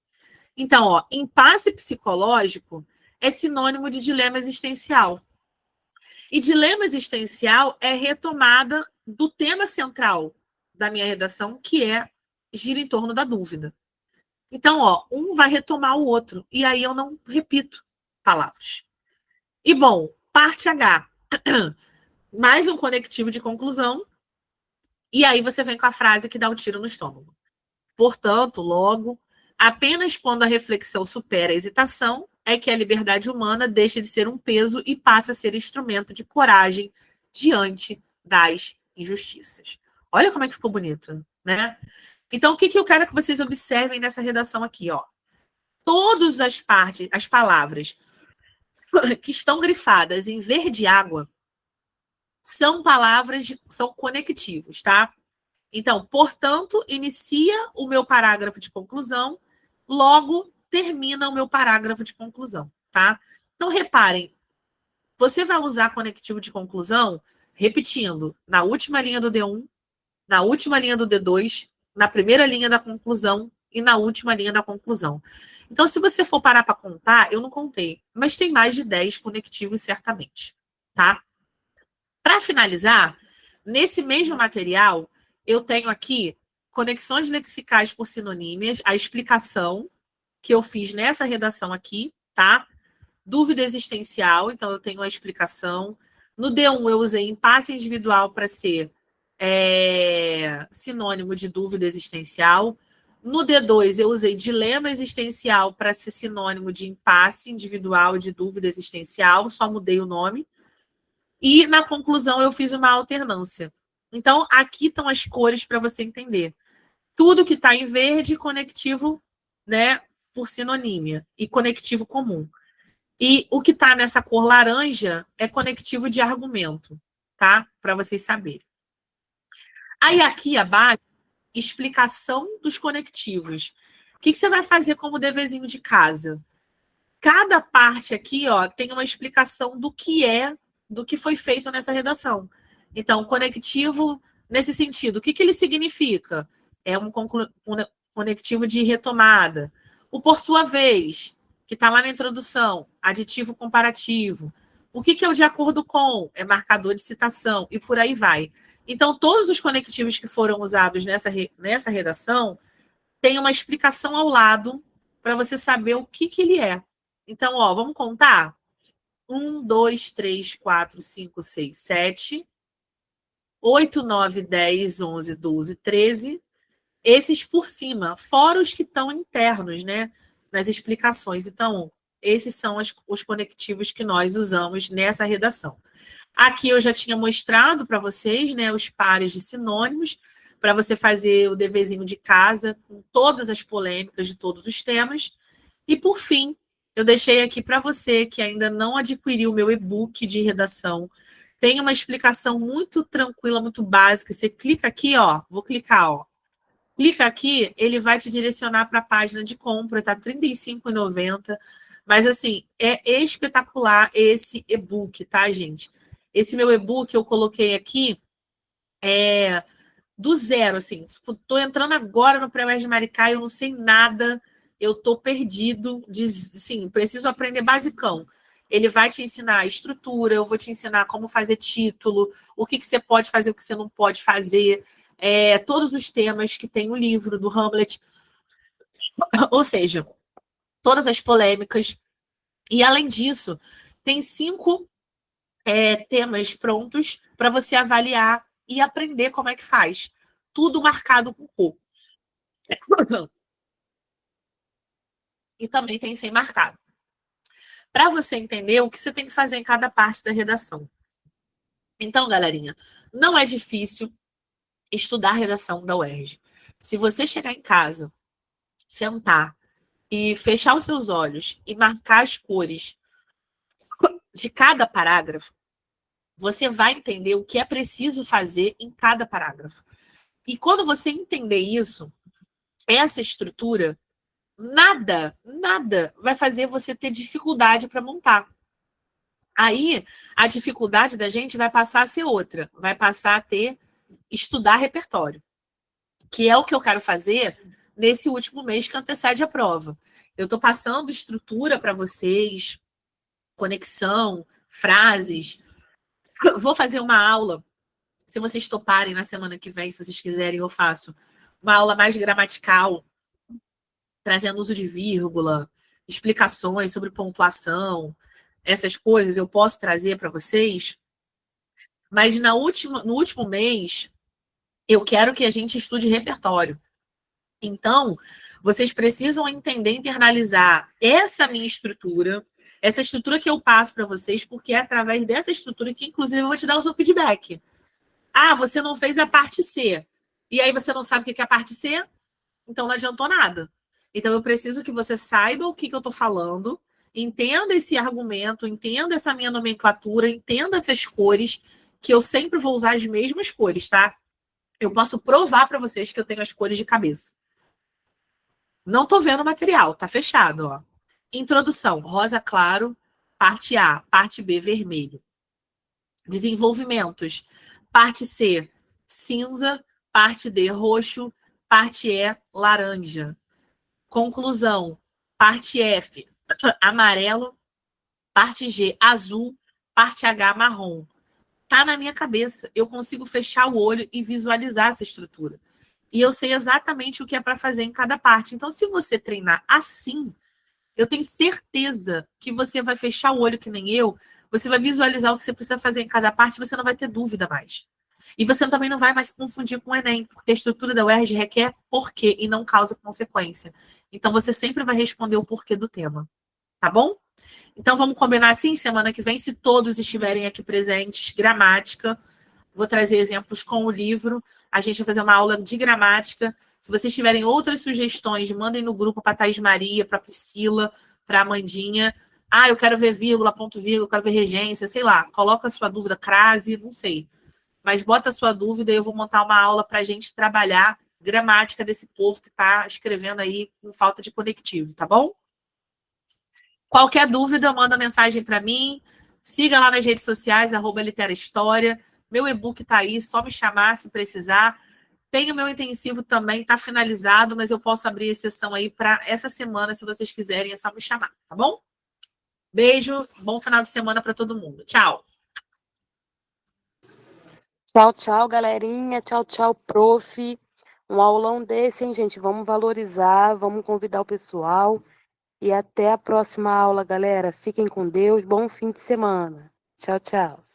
Então, ó, impasse psicológico é sinônimo de dilema existencial. E dilema existencial é retomada do tema central da minha redação, que gira em torno da dúvida. Então, ó, um vai retomar o outro, e aí eu não repito palavras. E, bom, parte H, mais um conectivo de conclusão, e aí você vem com a frase que dá um tiro no estômago. Portanto, logo, apenas quando a reflexão supera a hesitação é que a liberdade humana deixa de ser um peso e passa a ser instrumento de coragem diante das injustiças. Olha como é que ficou bonito, né? Então, o que eu quero que vocês observem nessa redação aqui, ó? Todas as palavras que estão grifadas em verde água são palavras, são conectivos, tá? Então, portanto, inicia o meu parágrafo de conclusão, logo termina o meu parágrafo de conclusão, tá? Então, reparem, você vai usar conectivo de conclusão repetindo na última linha do D1, na última linha do D2, na primeira linha da conclusão e na última linha da conclusão. Então, se você for parar para contar, eu não contei, mas tem mais de 10 conectivos certamente, tá? Para finalizar, nesse mesmo material, eu tenho aqui conexões lexicais por sinonímias, a explicação que eu fiz nessa redação aqui, tá? Dúvida existencial, então eu tenho a explicação. No D1 eu usei impasse individual para ser sinônimo de dúvida existencial. No D2 eu usei dilema existencial para ser sinônimo de impasse individual e de dúvida existencial, só mudei o nome. E na conclusão eu fiz uma alternância. Então, aqui estão as cores para você entender. Tudo que está em verde, conectivo, né, por sinonímia, e conectivo comum. E o que está nessa cor laranja é conectivo de argumento, tá? Para vocês saberem. Aí aqui abaixo, explicação dos conectivos. O que você vai fazer como deverzinho de casa? Cada parte aqui, ó, tem uma explicação do que foi feito nessa redação. Então, conectivo nesse sentido, o que ele significa? É um conectivo de retomada. O por sua vez, que está lá na introdução, aditivo comparativo. O que é o de acordo com? É marcador de citação, e por aí vai. Então, todos os conectivos que foram usados nessa redação têm uma explicação ao lado para você saber o que ele é. Então, ó, vamos contar? 1, 2, 3, 4, 5, 6, 7, 8, 9, 10, 11, 12, 13. Esses por cima, fora os que estão internos, né? Nas explicações. Então, esses são os conectivos que nós usamos nessa redação. Aqui eu já tinha mostrado para vocês, né, os pares de sinônimos, para você fazer o deverzinho de casa, com todas as polêmicas de todos os temas. E, por fim, eu deixei aqui para você que ainda não adquiriu o meu e-book de redação. Tem uma explicação muito tranquila, muito básica. Você clica aqui, ó, vou clicar, ó. Clica aqui, ele vai te direcionar para a página de compra, tá R$ 35,90. Mas, assim, é espetacular esse e-book, tá, gente? Esse meu e-book eu coloquei aqui do zero, assim. Estou entrando agora no Pré-UERJ de Maricá, eu não sei nada, eu estou perdido, sim, preciso aprender basicão. Ele vai te ensinar a estrutura, eu vou te ensinar como fazer título, o que você pode fazer, o que você não pode fazer, todos os temas que tem o livro do Hamlet, ou seja, todas as polêmicas. E, além disso, tem 5 temas prontos para você avaliar e aprender como é que faz. Tudo marcado com cor. E também tem sem marcado. Para você entender o que você tem que fazer em cada parte da redação. Então, galerinha, não é difícil estudar a redação da UERJ. Se você chegar em casa, sentar e fechar os seus olhos e marcar as cores de cada parágrafo, você vai entender o que é preciso fazer em cada parágrafo. E quando você entender isso, essa estrutura nada vai fazer você ter dificuldade para montar. Aí, a dificuldade da gente vai passar a ser outra, vai passar a ter estudar repertório, que é o que eu quero fazer nesse último mês que antecede a prova. Eu estou passando estrutura para vocês, conexão, frases. Vou fazer uma aula, se vocês toparem na semana que vem, se vocês quiserem, eu faço uma aula mais gramatical, trazendo uso de vírgula, explicações sobre pontuação, essas coisas eu posso trazer para vocês. Mas no último mês, eu quero que a gente estude repertório. Então, vocês precisam entender, internalizar essa minha estrutura, essa estrutura que eu passo para vocês, porque é através dessa estrutura que, inclusive, eu vou te dar o seu feedback. Ah, você não fez a parte C. E aí você não sabe o que é a parte C? Então não adiantou nada. Então eu preciso que você saiba o que eu estou falando, entenda esse argumento, entenda essa minha nomenclatura, entenda essas cores, que eu sempre vou usar as mesmas cores, tá? Eu posso provar para vocês que eu tenho as cores de cabeça. Não tô vendo o material, tá fechado, ó. Introdução, rosa claro, parte A, parte B, vermelho. Desenvolvimentos, parte C, cinza, parte D, roxo, parte E, laranja. Conclusão, parte F, amarelo, parte G, azul, parte H, marrom. Tá na minha cabeça. Eu consigo fechar o olho e visualizar essa estrutura. E eu sei exatamente o que é para fazer em cada parte. Então, se você treinar assim, eu tenho certeza que você vai fechar o olho que nem eu, você vai visualizar o que você precisa fazer em cada parte, você não vai ter dúvida mais. E você também não vai mais se confundir com o Enem, porque a estrutura da UERJ requer porquê e não causa consequência. Então, você sempre vai responder o porquê do tema. Tá bom? Então, vamos combinar assim, semana que vem, se todos estiverem aqui presentes, gramática. Vou trazer exemplos com o livro. A gente vai fazer uma aula de gramática. Se vocês tiverem outras sugestões, mandem no grupo para a Thaís Maria, para a Priscila, para a Amandinha. Ah, eu quero ver vírgula, ponto vírgula, eu quero ver regência, sei lá. Coloca a sua dúvida, crase, não sei. Mas bota a sua dúvida e eu vou montar uma aula para a gente trabalhar gramática desse povo que está escrevendo aí com falta de conectivo, tá bom? Qualquer dúvida, manda mensagem para mim. Siga lá nas redes sociais, @literahistória. Meu e-book está aí, só me chamar se precisar. Tem o meu intensivo também, está finalizado, mas eu posso abrir exceção aí para essa semana, se vocês quiserem, é só me chamar, tá bom? Beijo, bom final de semana para todo mundo. Tchau. Tchau, tchau, galerinha. Tchau, tchau, prof. Um aulão desse, hein, gente? Vamos valorizar, vamos convidar o pessoal. E até a próxima aula, galera. Fiquem com Deus. Bom fim de semana. Tchau, tchau.